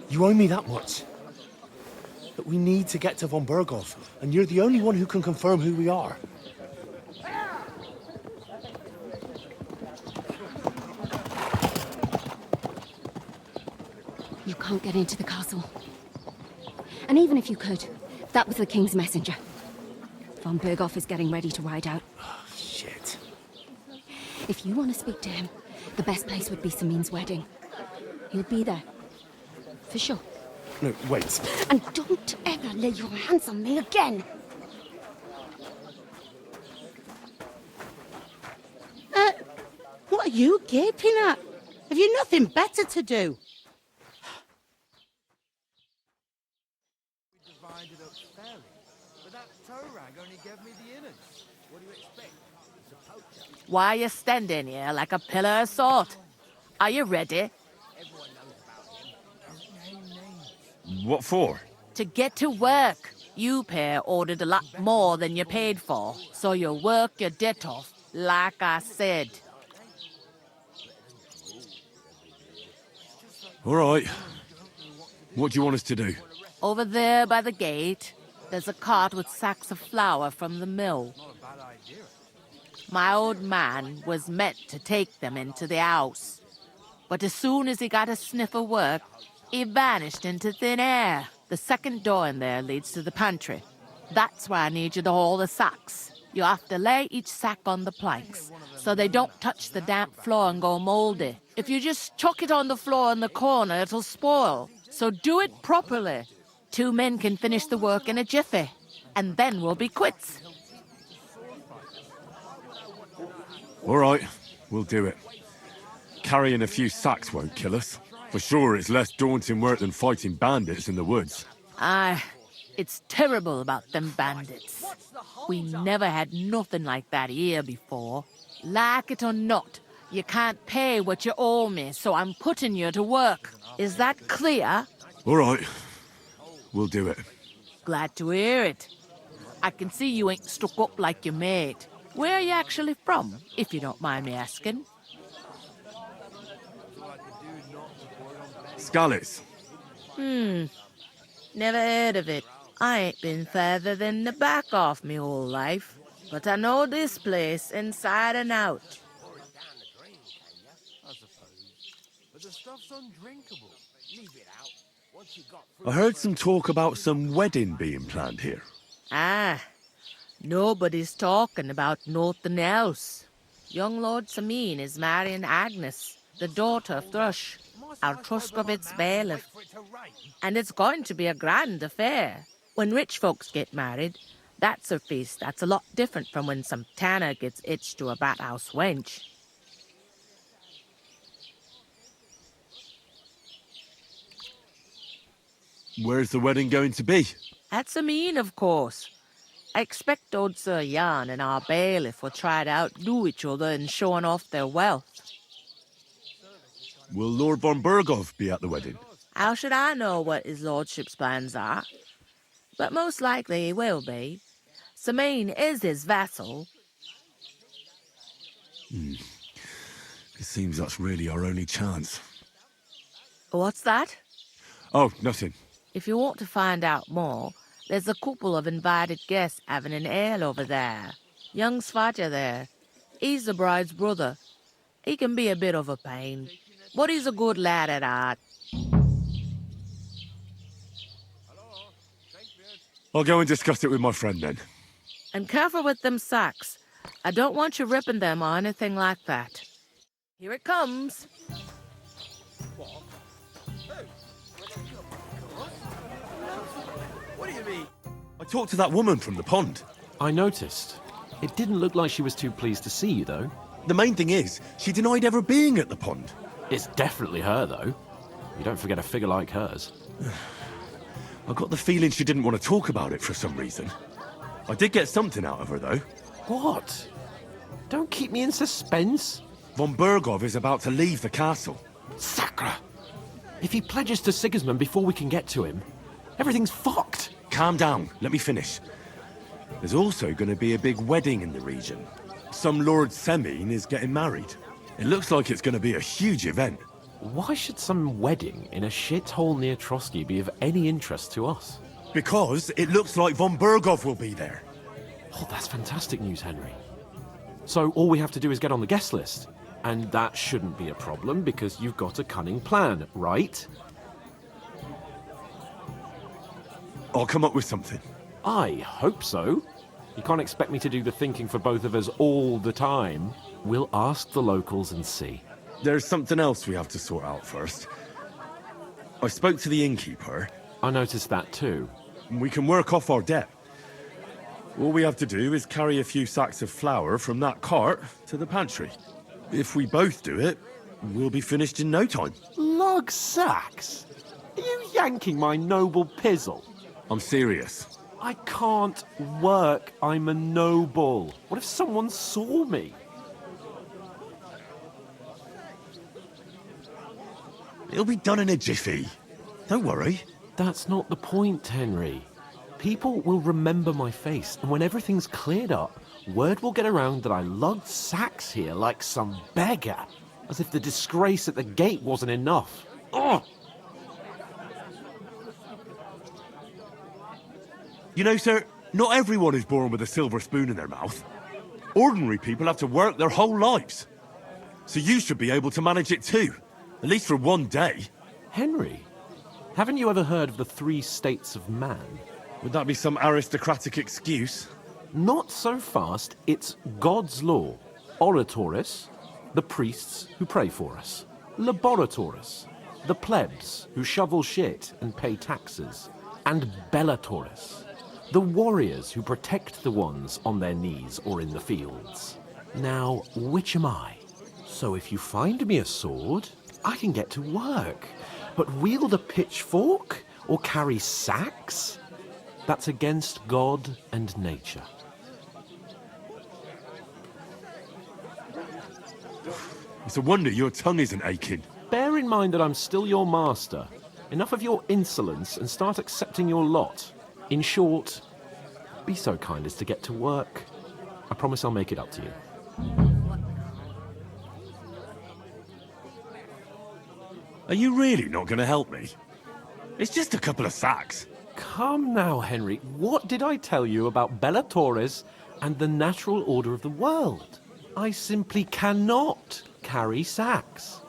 You owe me that much. But we need to get to von Berghoff, and you're the only one who can confirm who we are. You can't get into the castle. And even if you could, that was the King's messenger. Von Berghoff is getting ready to ride out. Oh, shit. If you want to speak to him, the best place would be Samin's wedding. He'll be there. For sure. No, wait. And don't ever lay your hands on me again! What are you gaping at? Have you nothing better to do? We divided up fairly, but that toe rag only gave me the innards. What do you expect? It's a poacher. Why are you standing here like a pillar of salt? Are you ready? Everyone knows about him. Don't name names. What for? To get to work. You pair ordered a lot more than you paid for, so you work your debt off, like I said. All right. What do you want us to do? Over there by the gate, there's a cart with sacks of flour from the mill. My old man was meant to take them into the house. But as soon as he got a sniff of work, he vanished into thin air. The second door in there leads to the pantry. That's where I need you to haul the sacks. You have to lay each sack on the planks, so they don't touch the damp floor and go moldy. If you just chuck it on the floor in the corner, it'll spoil. So do it properly. 2 men can finish the work in a jiffy, and then we'll be quits. All right, we'll do it. Carrying a few sacks won't kill us. For sure, it's less daunting work than fighting bandits in the woods. Aye, it's terrible about them bandits. We never had nothing like that here before. Like it or not, you can't pay what you owe me, so I'm putting you to work. Is that clear? All right, we'll do it. Glad to hear it. I can see you ain't stuck up like your mate. Where are you actually from, if you don't mind me asking? Scarlet's. Never heard of it. I ain't been further than the back off me whole life. But I know this place inside and out. But the stuff's undrinkable. Leave it out. Once you got I heard some talk about some wedding being planned here. Ah, nobody's talking about nothing else. Young Lord Samine is marrying Agnes, the daughter of Thrush, our Truskovitz bailiff. And it's going to be a grand affair. When rich folks get married, that's a feast that's a lot different from when some tanner gets hitched to a bathouse wench. Where's the wedding going to be? At Samine, of course. I expect old Sir Jan and our bailiff will try to outdo each other in showing off their wealth. Will Lord von Burgov be at the wedding? How should I know what his lordship's plans are? But most likely he will be. Samine is his vassal. It seems that's really our only chance. What's that? Oh, nothing. If you want to find out more, there's a couple of invited guests having an ale over there. Young Svatja there. He's the bride's brother. He can be a bit of a pain, but he's a good lad at heart. I'll go and discuss it with my friend then. And careful with them sacks. I don't want you ripping them or anything like that. Here it comes. What do you mean? I talked to that woman from the pond. I noticed. It didn't look like she was too pleased to see you, though. The main thing is, she denied ever being at the pond. It's definitely her, though. You don't forget a figure like hers. I got the feeling she didn't want to talk about it for some reason. I did get something out of her, though. What? Don't keep me in suspense. Von Burgov is about to leave the castle. Sacra! If he pledges to Sigismund before we can get to him, everything's fucked. Calm down. Let me finish. There's also going to be a big wedding in the region. Some Lord Semine is getting married. It looks like it's going to be a huge event. Why should some wedding in a shithole near Trotsky be of any interest to us? Because it looks like von Burgov will be there. Oh, that's fantastic news, Henry. So all we have to do is get on the guest list. And that shouldn't be a problem because you've got a cunning plan, right? I'll come up with something. I hope so. You can't expect me to do the thinking for both of us all the time. We'll ask the locals and see. There's something else we have to sort out first. I spoke to the innkeeper. I noticed that too. We can work off our debt. All we have to do is carry a few sacks of flour from that cart to the pantry. If we both do it, we'll be finished in no time. Lug sacks? Are you yanking my noble pizzle? I'm serious. I can't work. I'm a noble. What if someone saw me? It'll be done in a jiffy. Don't worry. That's not the point, Henry. People will remember my face, and when everything's cleared up, word will get around that I lugged sacks here like some beggar, as if the disgrace at the gate wasn't enough. Ugh! You know, sir, not everyone is born with a silver spoon in their mouth. Ordinary people have to work their whole lives. So you should be able to manage it too, at least for one day. Henry, haven't you ever heard of the 3 states of man? Would that be some aristocratic excuse? Not so fast. It's God's law. Oratoris, the priests who pray for us. Laboratoris, the plebs who shovel shit and pay taxes. And Bellatoris, the warriors who protect the ones on their knees or in the fields. Now, which am I? So if you find me a sword, I can get to work. But wield a pitchfork or carry sacks? That's against God and nature. It's a wonder your tongue isn't aching. Bear in mind that I'm still your master. Enough of your insolence and start accepting your lot. In short, be so kind as to get to work. I promise I'll make it up to you. Are you really not going to help me? It's just a couple of sacks. Come now, Henry. What did I tell you about Bella Torres and the natural order of the world? I simply cannot carry sacks.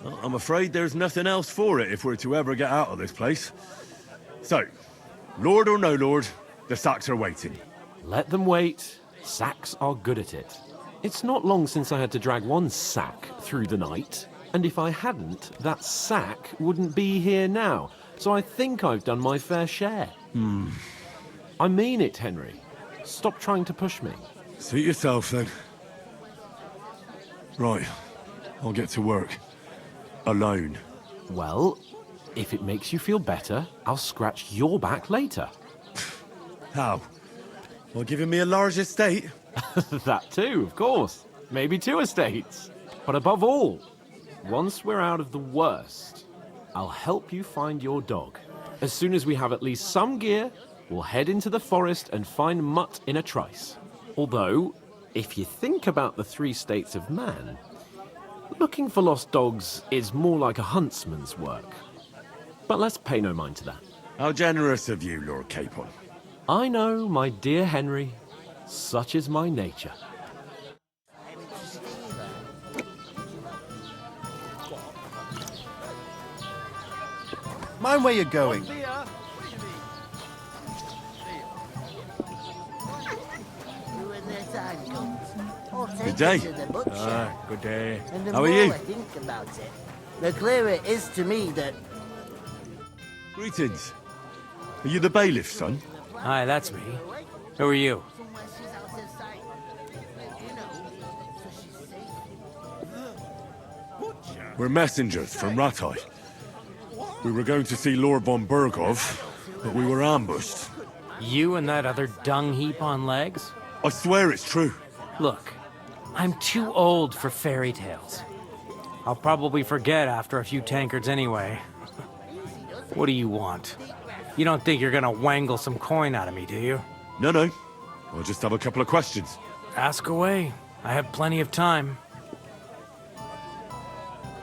Well, I'm afraid there's nothing else for it if we're to ever get out of this place. So, Lord or no Lord, the sacks are waiting. Let them wait. Sacks are good at it. It's not long since I had to drag one sack through the night, and if I hadn't, that sack wouldn't be here now. So I think I've done my fair share. I mean it, Henry. Stop trying to push me. Suit yourself, then. Right. I'll get to work. Alone. Well, if it makes you feel better, I'll scratch your back later. How? Well, giving me a large estate? That too, of course. Maybe 2 estates. But above all, once we're out of the worst, I'll help you find your dog. As soon as we have at least some gear, we'll head into the forest and find Mutt in a trice. Although, if you think about the 3 states of man, looking for lost dogs is more like a huntsman's work. But let's pay no mind to that. How generous of you, Lord Capon. I know, my dear Henry. Such is my nature. Mind where you're going. Good day. Good day. And the How more are you? I think about it, the clearer it is to me that... Greetings. Are you the bailiff, son? Hi, that's me. Who are you? We're messengers from Ratai. We were going to see Lord von Bergov, but we were ambushed. You and that other dung heap on legs? I swear it's true. Look, I'm too old for fairy tales. I'll probably forget after a few tankards anyway. What do you want? You don't think you're gonna wangle some coin out of me, do you? No. I'll just have a couple of questions. Ask away. I have plenty of time.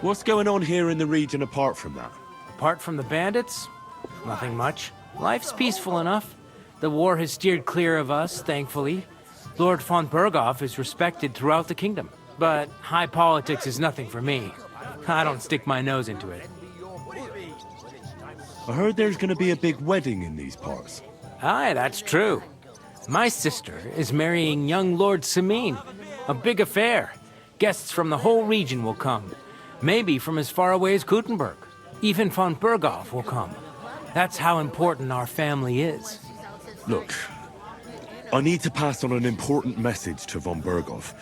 What's going on here in the region apart from that? Apart from the bandits, nothing much. Life's peaceful enough. The war has steered clear of us, thankfully. Lord von Berghoff is respected throughout the kingdom. But high politics is nothing for me. I don't stick my nose into it. I heard there's going to be a big wedding in these parts. Aye, that's true. My sister is marrying young Lord Samin. A big affair. Guests from the whole region will come. Maybe from as far away as Gutenberg. Even von Berghoff will come. That's how important our family is. Look, I need to pass on an important message to von Berghoff.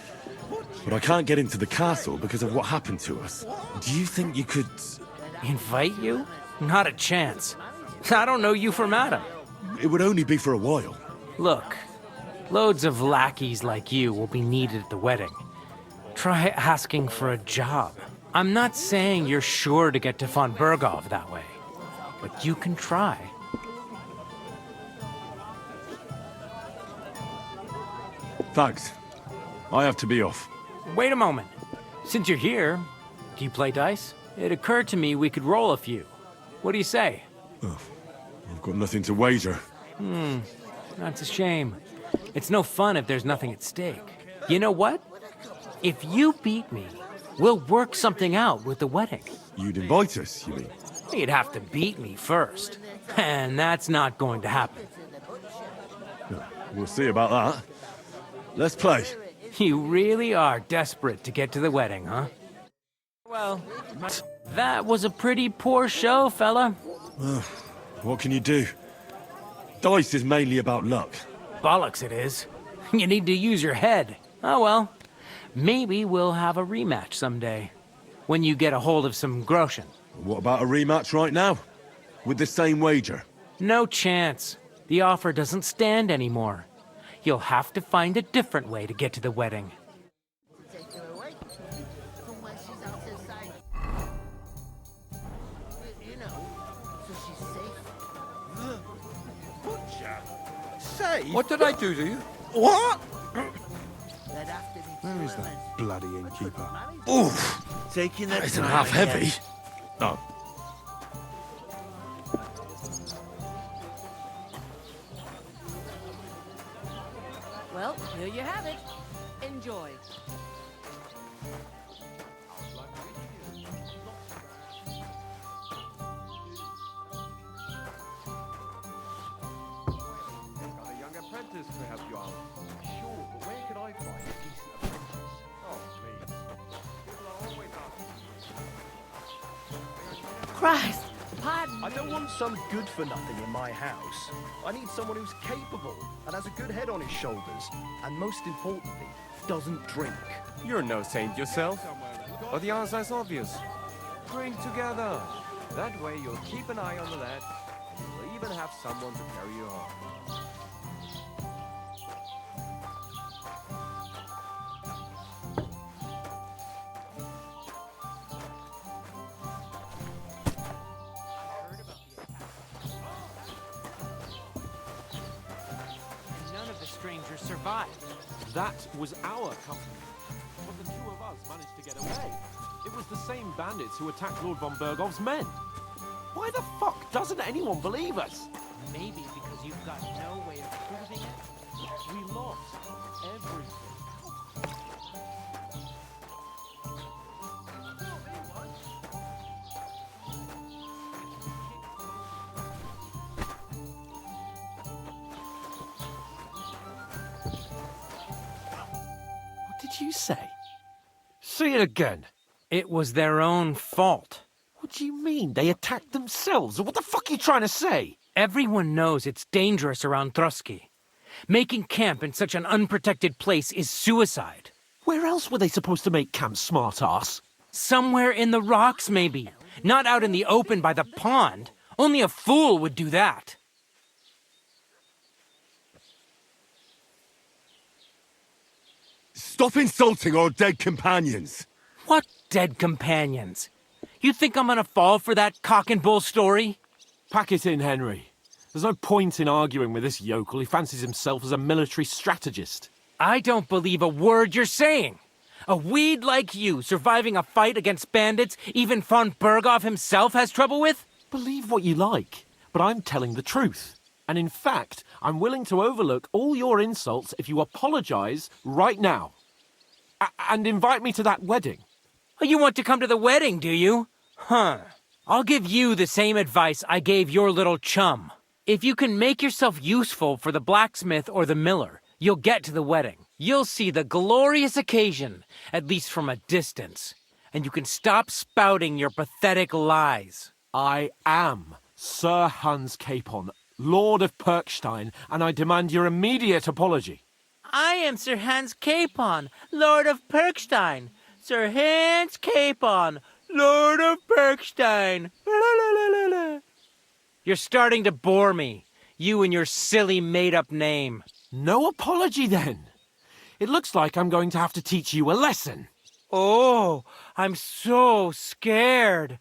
But I can't get into the castle because of what happened to us. Do you think you could... Invite you? Not a chance. I don't know you from Adam. It would only be for a while. Look, loads of lackeys like you will be needed at the wedding. Try asking for a job. I'm not saying you're sure to get to von Berghoff that way, but you can try. Thanks. I have to be off. Wait a moment. Since you're here, do you play dice? It occurred to me we could roll a few. What do you say? Oh, I've got nothing to wager. That's a shame. It's no fun if there's nothing at stake. You know what? If you beat me, we'll work something out with the wedding. You'd invite us, you mean? You'd have to beat me first. And that's not going to happen. We'll see about that. Let's play. You really are desperate to get to the wedding, huh? Well, that was a pretty poor show, fella. What can you do? Dice is mainly about luck. Bollocks it is. You need to use your head. Oh well. Maybe we'll have a rematch someday. When you get a hold of some groschen. What about a rematch right now? With the same wager? No chance. The offer doesn't stand anymore. You'll have to find a different way to get to the wedding. safe? What did I do to you? What? Where is that bloody innkeeper? Oof! Taking their Isn't time half again. heavy. Oh. Well, here you have it. Enjoy. Got a young apprentice to help you out. Sure, but where can I find a decent apprentice? Oh, please. People are always asking. Christ! Pardon I don't want some good-for-nothing in my house. I need someone who's capable and has a good head on his shoulders. And most importantly, doesn't drink. You're no saint yourself. But the answer is obvious. Drink together. That way you'll keep an eye on the lad, and you'll even have someone to carry you home. None of the strangers survived. That was our company. But the two of us managed to get away. It was the same bandits who attacked Lord von Bergov's men. Why the fuck doesn't anyone believe us? Maybe because you've got no way of proving it. We lost everything. What did you say? Say it again. It was their own fault. What do you mean? They attacked themselves? What the fuck are you trying to say? Everyone knows it's dangerous around Trotsky. Making camp in such an unprotected place is suicide. Where else were they supposed to make camp, smart-ass? Somewhere in the rocks, maybe. Not out in the open by the pond. Only a fool would do that. Stop insulting our dead companions! What dead companions? You think I'm gonna fall for that cock and bull story? Pack it in, Henry. There's no point in arguing with this yokel. He fancies himself as a military strategist. I don't believe a word you're saying. A weed like you surviving a fight against bandits even von Berghoff himself has trouble with? Believe what you like, but I'm telling the truth. And in fact, I'm willing to overlook all your insults if you apologize right now. And invite me to that wedding. Oh, you want to come to the wedding, do you? Huh. I'll give you the same advice I gave your little chum. If you can make yourself useful for the blacksmith or the miller, you'll get to the wedding. You'll see the glorious occasion, at least from a distance. And you can stop spouting your pathetic lies. I am Sir Hans Capon, Lord of Perkstein, and I demand your immediate apology. I am Sir Hans Capon, Lord of Perkstein. Sir Hans Capon, Lord of Perkstein. You're starting to bore me, you and your silly made-up name. No apology, then. It looks like I'm going to have to teach you a lesson. Oh, I'm so scared.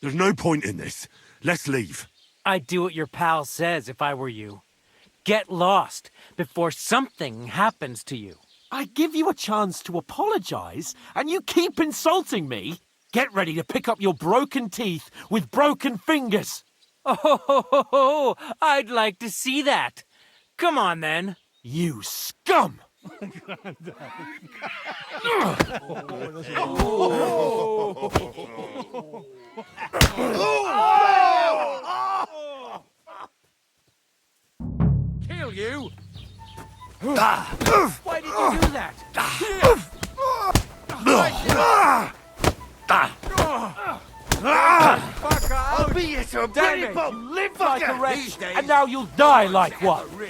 There's no point in this. Let's leave. I'd do what your pal says if I were you. Get lost before something happens to you. I give you a chance to apologize, and you keep insulting me. Get ready to pick up your broken teeth with broken fingers. Oh, I'd like to see that. Come on, then. You scum! Kill you? Why did you do that? I'll beat you to a bloody Damn it, pulp! you live like a wretch, and now you'll die like one. You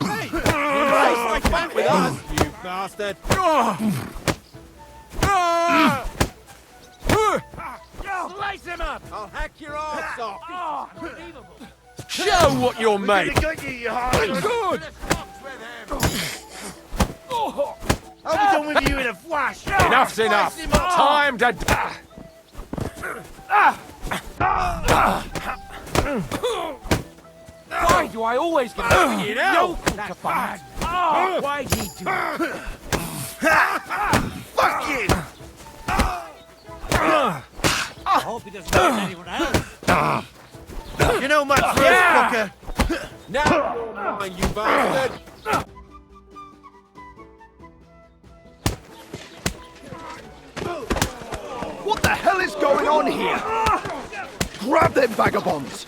might fight with us, you bastard! Slice him up! I'll hack your arse off! Show what you're made! Good! Good! I'll be done with you in a flash! Enough's enough! Time to... Why do I always get You know, that's bad. Oh, why'd he do it? Fuck you! I hope he doesn't hurt anyone else. You know my first fucker. Now you're mine, you bastard! What the hell is going on here? Grab them vagabonds!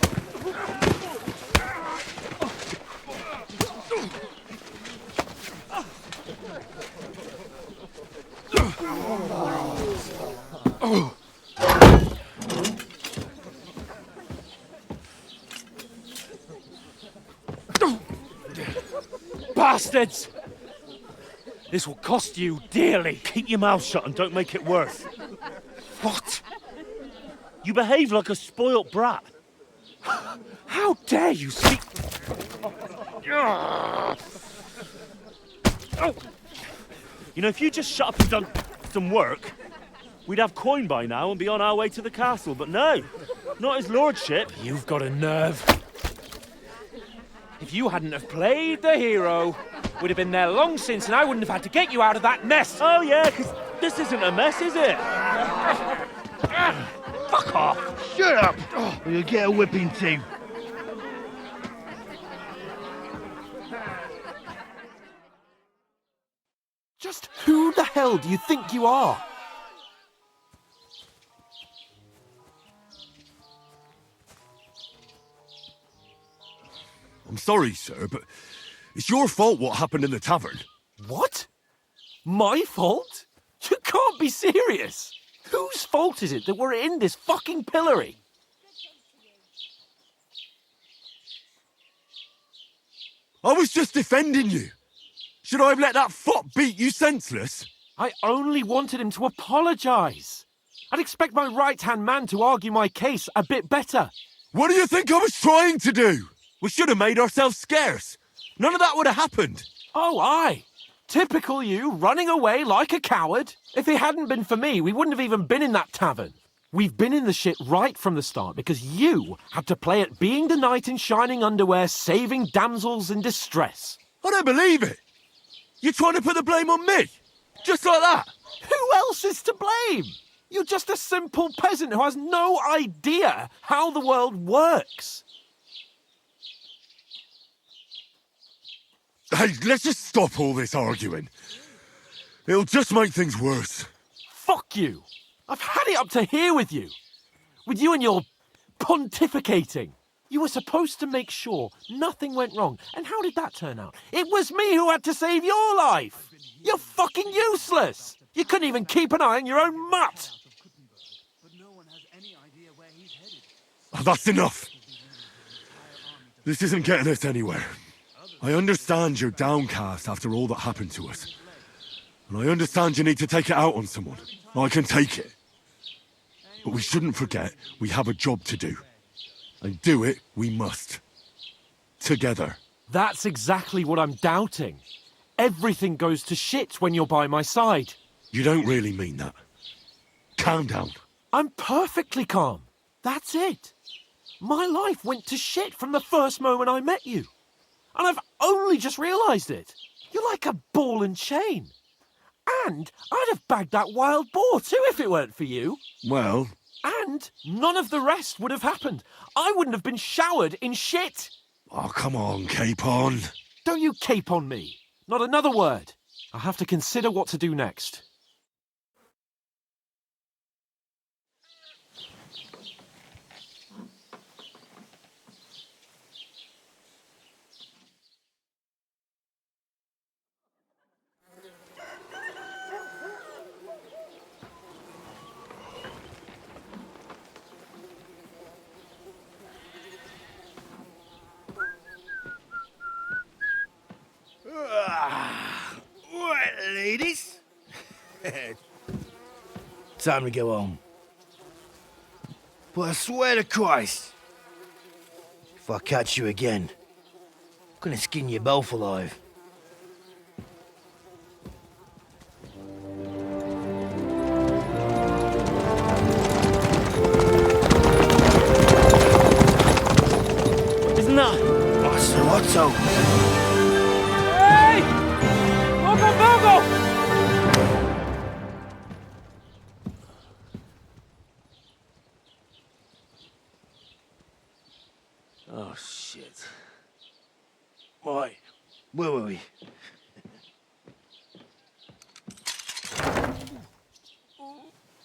Bastards! This will cost you dearly. Keep your mouth shut and don't make it worse. What? You behave like a spoilt brat. How dare you speak... You know, if you just shut up and done some work, we'd have coin by now and be on our way to the castle. But no, not his lordship. You've got a nerve. If you hadn't have played the hero, we'd have been there long since and I wouldn't have had to get you out of that mess. Oh yeah, because this isn't a mess, is it? Fuck off! Shut up! Or you'll get a whipping too. Just who the hell do you think you are? I'm sorry, sir, but it's your fault what happened in the tavern. What? My fault? You can't be serious. Whose fault is it that we're in this fucking pillory? I was just defending you. Should I have let that fop beat you senseless? I only wanted him to apologise. I'd expect my right-hand man to argue my case a bit better. What do you think I was trying to do? We should have made ourselves scarce. None of that would have happened. Oh, aye. Typical you, running away like a coward. If it hadn't been for me, we wouldn't have even been in that tavern. We've been in the shit right from the start because you had to play at being the knight in shining underwear, saving damsels in distress. I don't believe it. You're trying to put the blame on me? Just like that? Who else is to blame? You're just a simple peasant who has no idea how the world works. Hey, let's just stop all this arguing. It'll just make things worse. Fuck you. I've had it up to here with you. With you and your pontificating. You were supposed to make sure nothing went wrong. And how did that turn out? It was me who had to save your life. You're fucking useless. You couldn't even keep an eye on your own mutt. Oh, that's enough. This isn't getting us anywhere. I understand you're downcast after all that happened to us. And I understand you need to take it out on someone. I can take it. But we shouldn't forget we have a job to do. And do it we must. Together. That's exactly what I'm doubting. Everything goes to shit when you're by my side. You don't really mean that. Calm down. I'm perfectly calm. That's it. My life went to shit from the first moment I met you. And I've only just realised it. You're like a ball and chain. And I'd have bagged that wild boar too if it weren't for you. Well... And none of the rest would have happened. I wouldn't have been showered in shit. Oh, come on, Capon. Don't you cape on me. Not another word. I'll have to consider what to do next. Right, ladies. Time to go home. But I swear to Christ, if I catch you again, I'm gonna skin you both alive. Oh, shit. Right, where were we?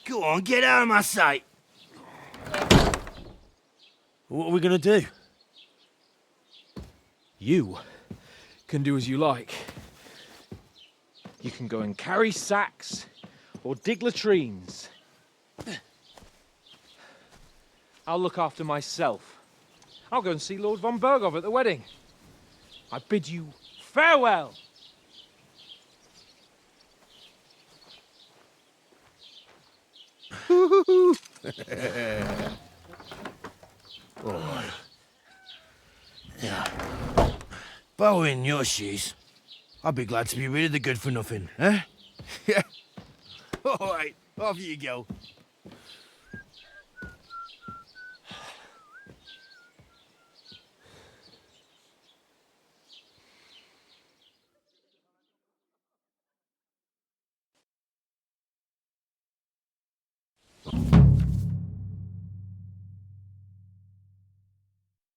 Go on, get out of my sight! What are we gonna do? You can do as you like. You can go and carry sacks or dig latrines. I'll look after myself. I'll go and see Lord von Berghoff at the wedding. I bid you farewell. Oh. Yeah. If I were in your shoes, I'd be glad to be rid of the good for nothing, eh? Yeah. All right, off you go.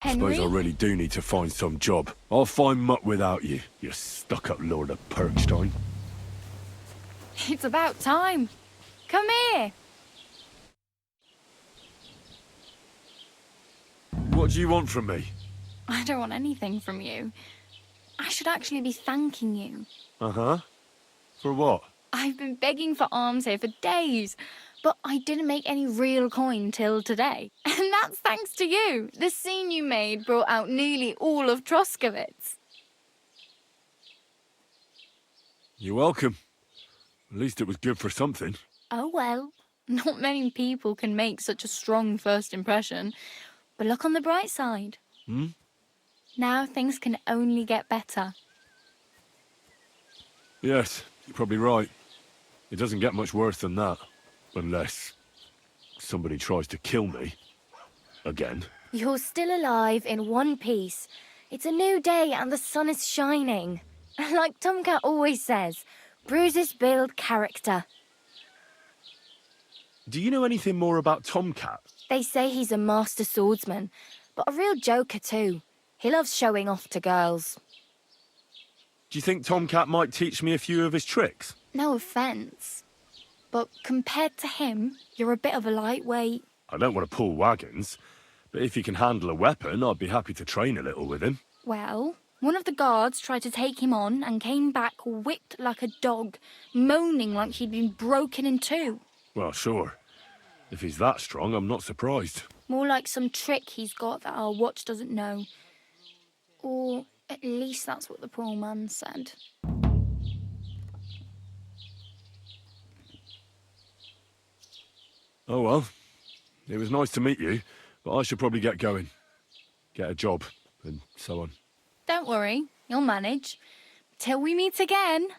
Suppose I really do need to find some job. I'll find mutt without you, you stuck-up Lord of Perkstein. It's about time. Come here. What do you want from me? I don't want anything from you. I should actually be thanking you. Uh-huh. For what? I've been begging for alms here for days, but I didn't make any real coin till today. And that's thanks to you. The scene you made brought out nearly all of Troskowitz. You're welcome. At least it was good for something. Oh well, not many people can make such a strong first impression. But look on the bright side. Hmm? Now things can only get better. Yes, you're probably right. It doesn't get much worse than that. Unless somebody tries to kill me. Again. You're still alive in one piece. It's a new day and the sun is shining. Like Tomcat always says, bruises build character. Do you know anything more about Tomcat? They say he's a master swordsman, but a real joker too. He loves showing off to girls. Do you think Tomcat might teach me a few of his tricks? No offence, but compared to him, you're a bit of a lightweight. I don't want to pull wagons, but if he can handle a weapon, I'd be happy to train a little with him. Well, one of the guards tried to take him on and came back whipped like a dog, moaning like he'd been broken in two. Well, sure. If he's that strong, I'm not surprised. More like some trick he's got that our watch doesn't know. Or at least that's what the poor man said. Oh well. It was nice to meet you, but I should probably get going. Get a job, and so on. Don't worry, you'll manage. Till we meet again.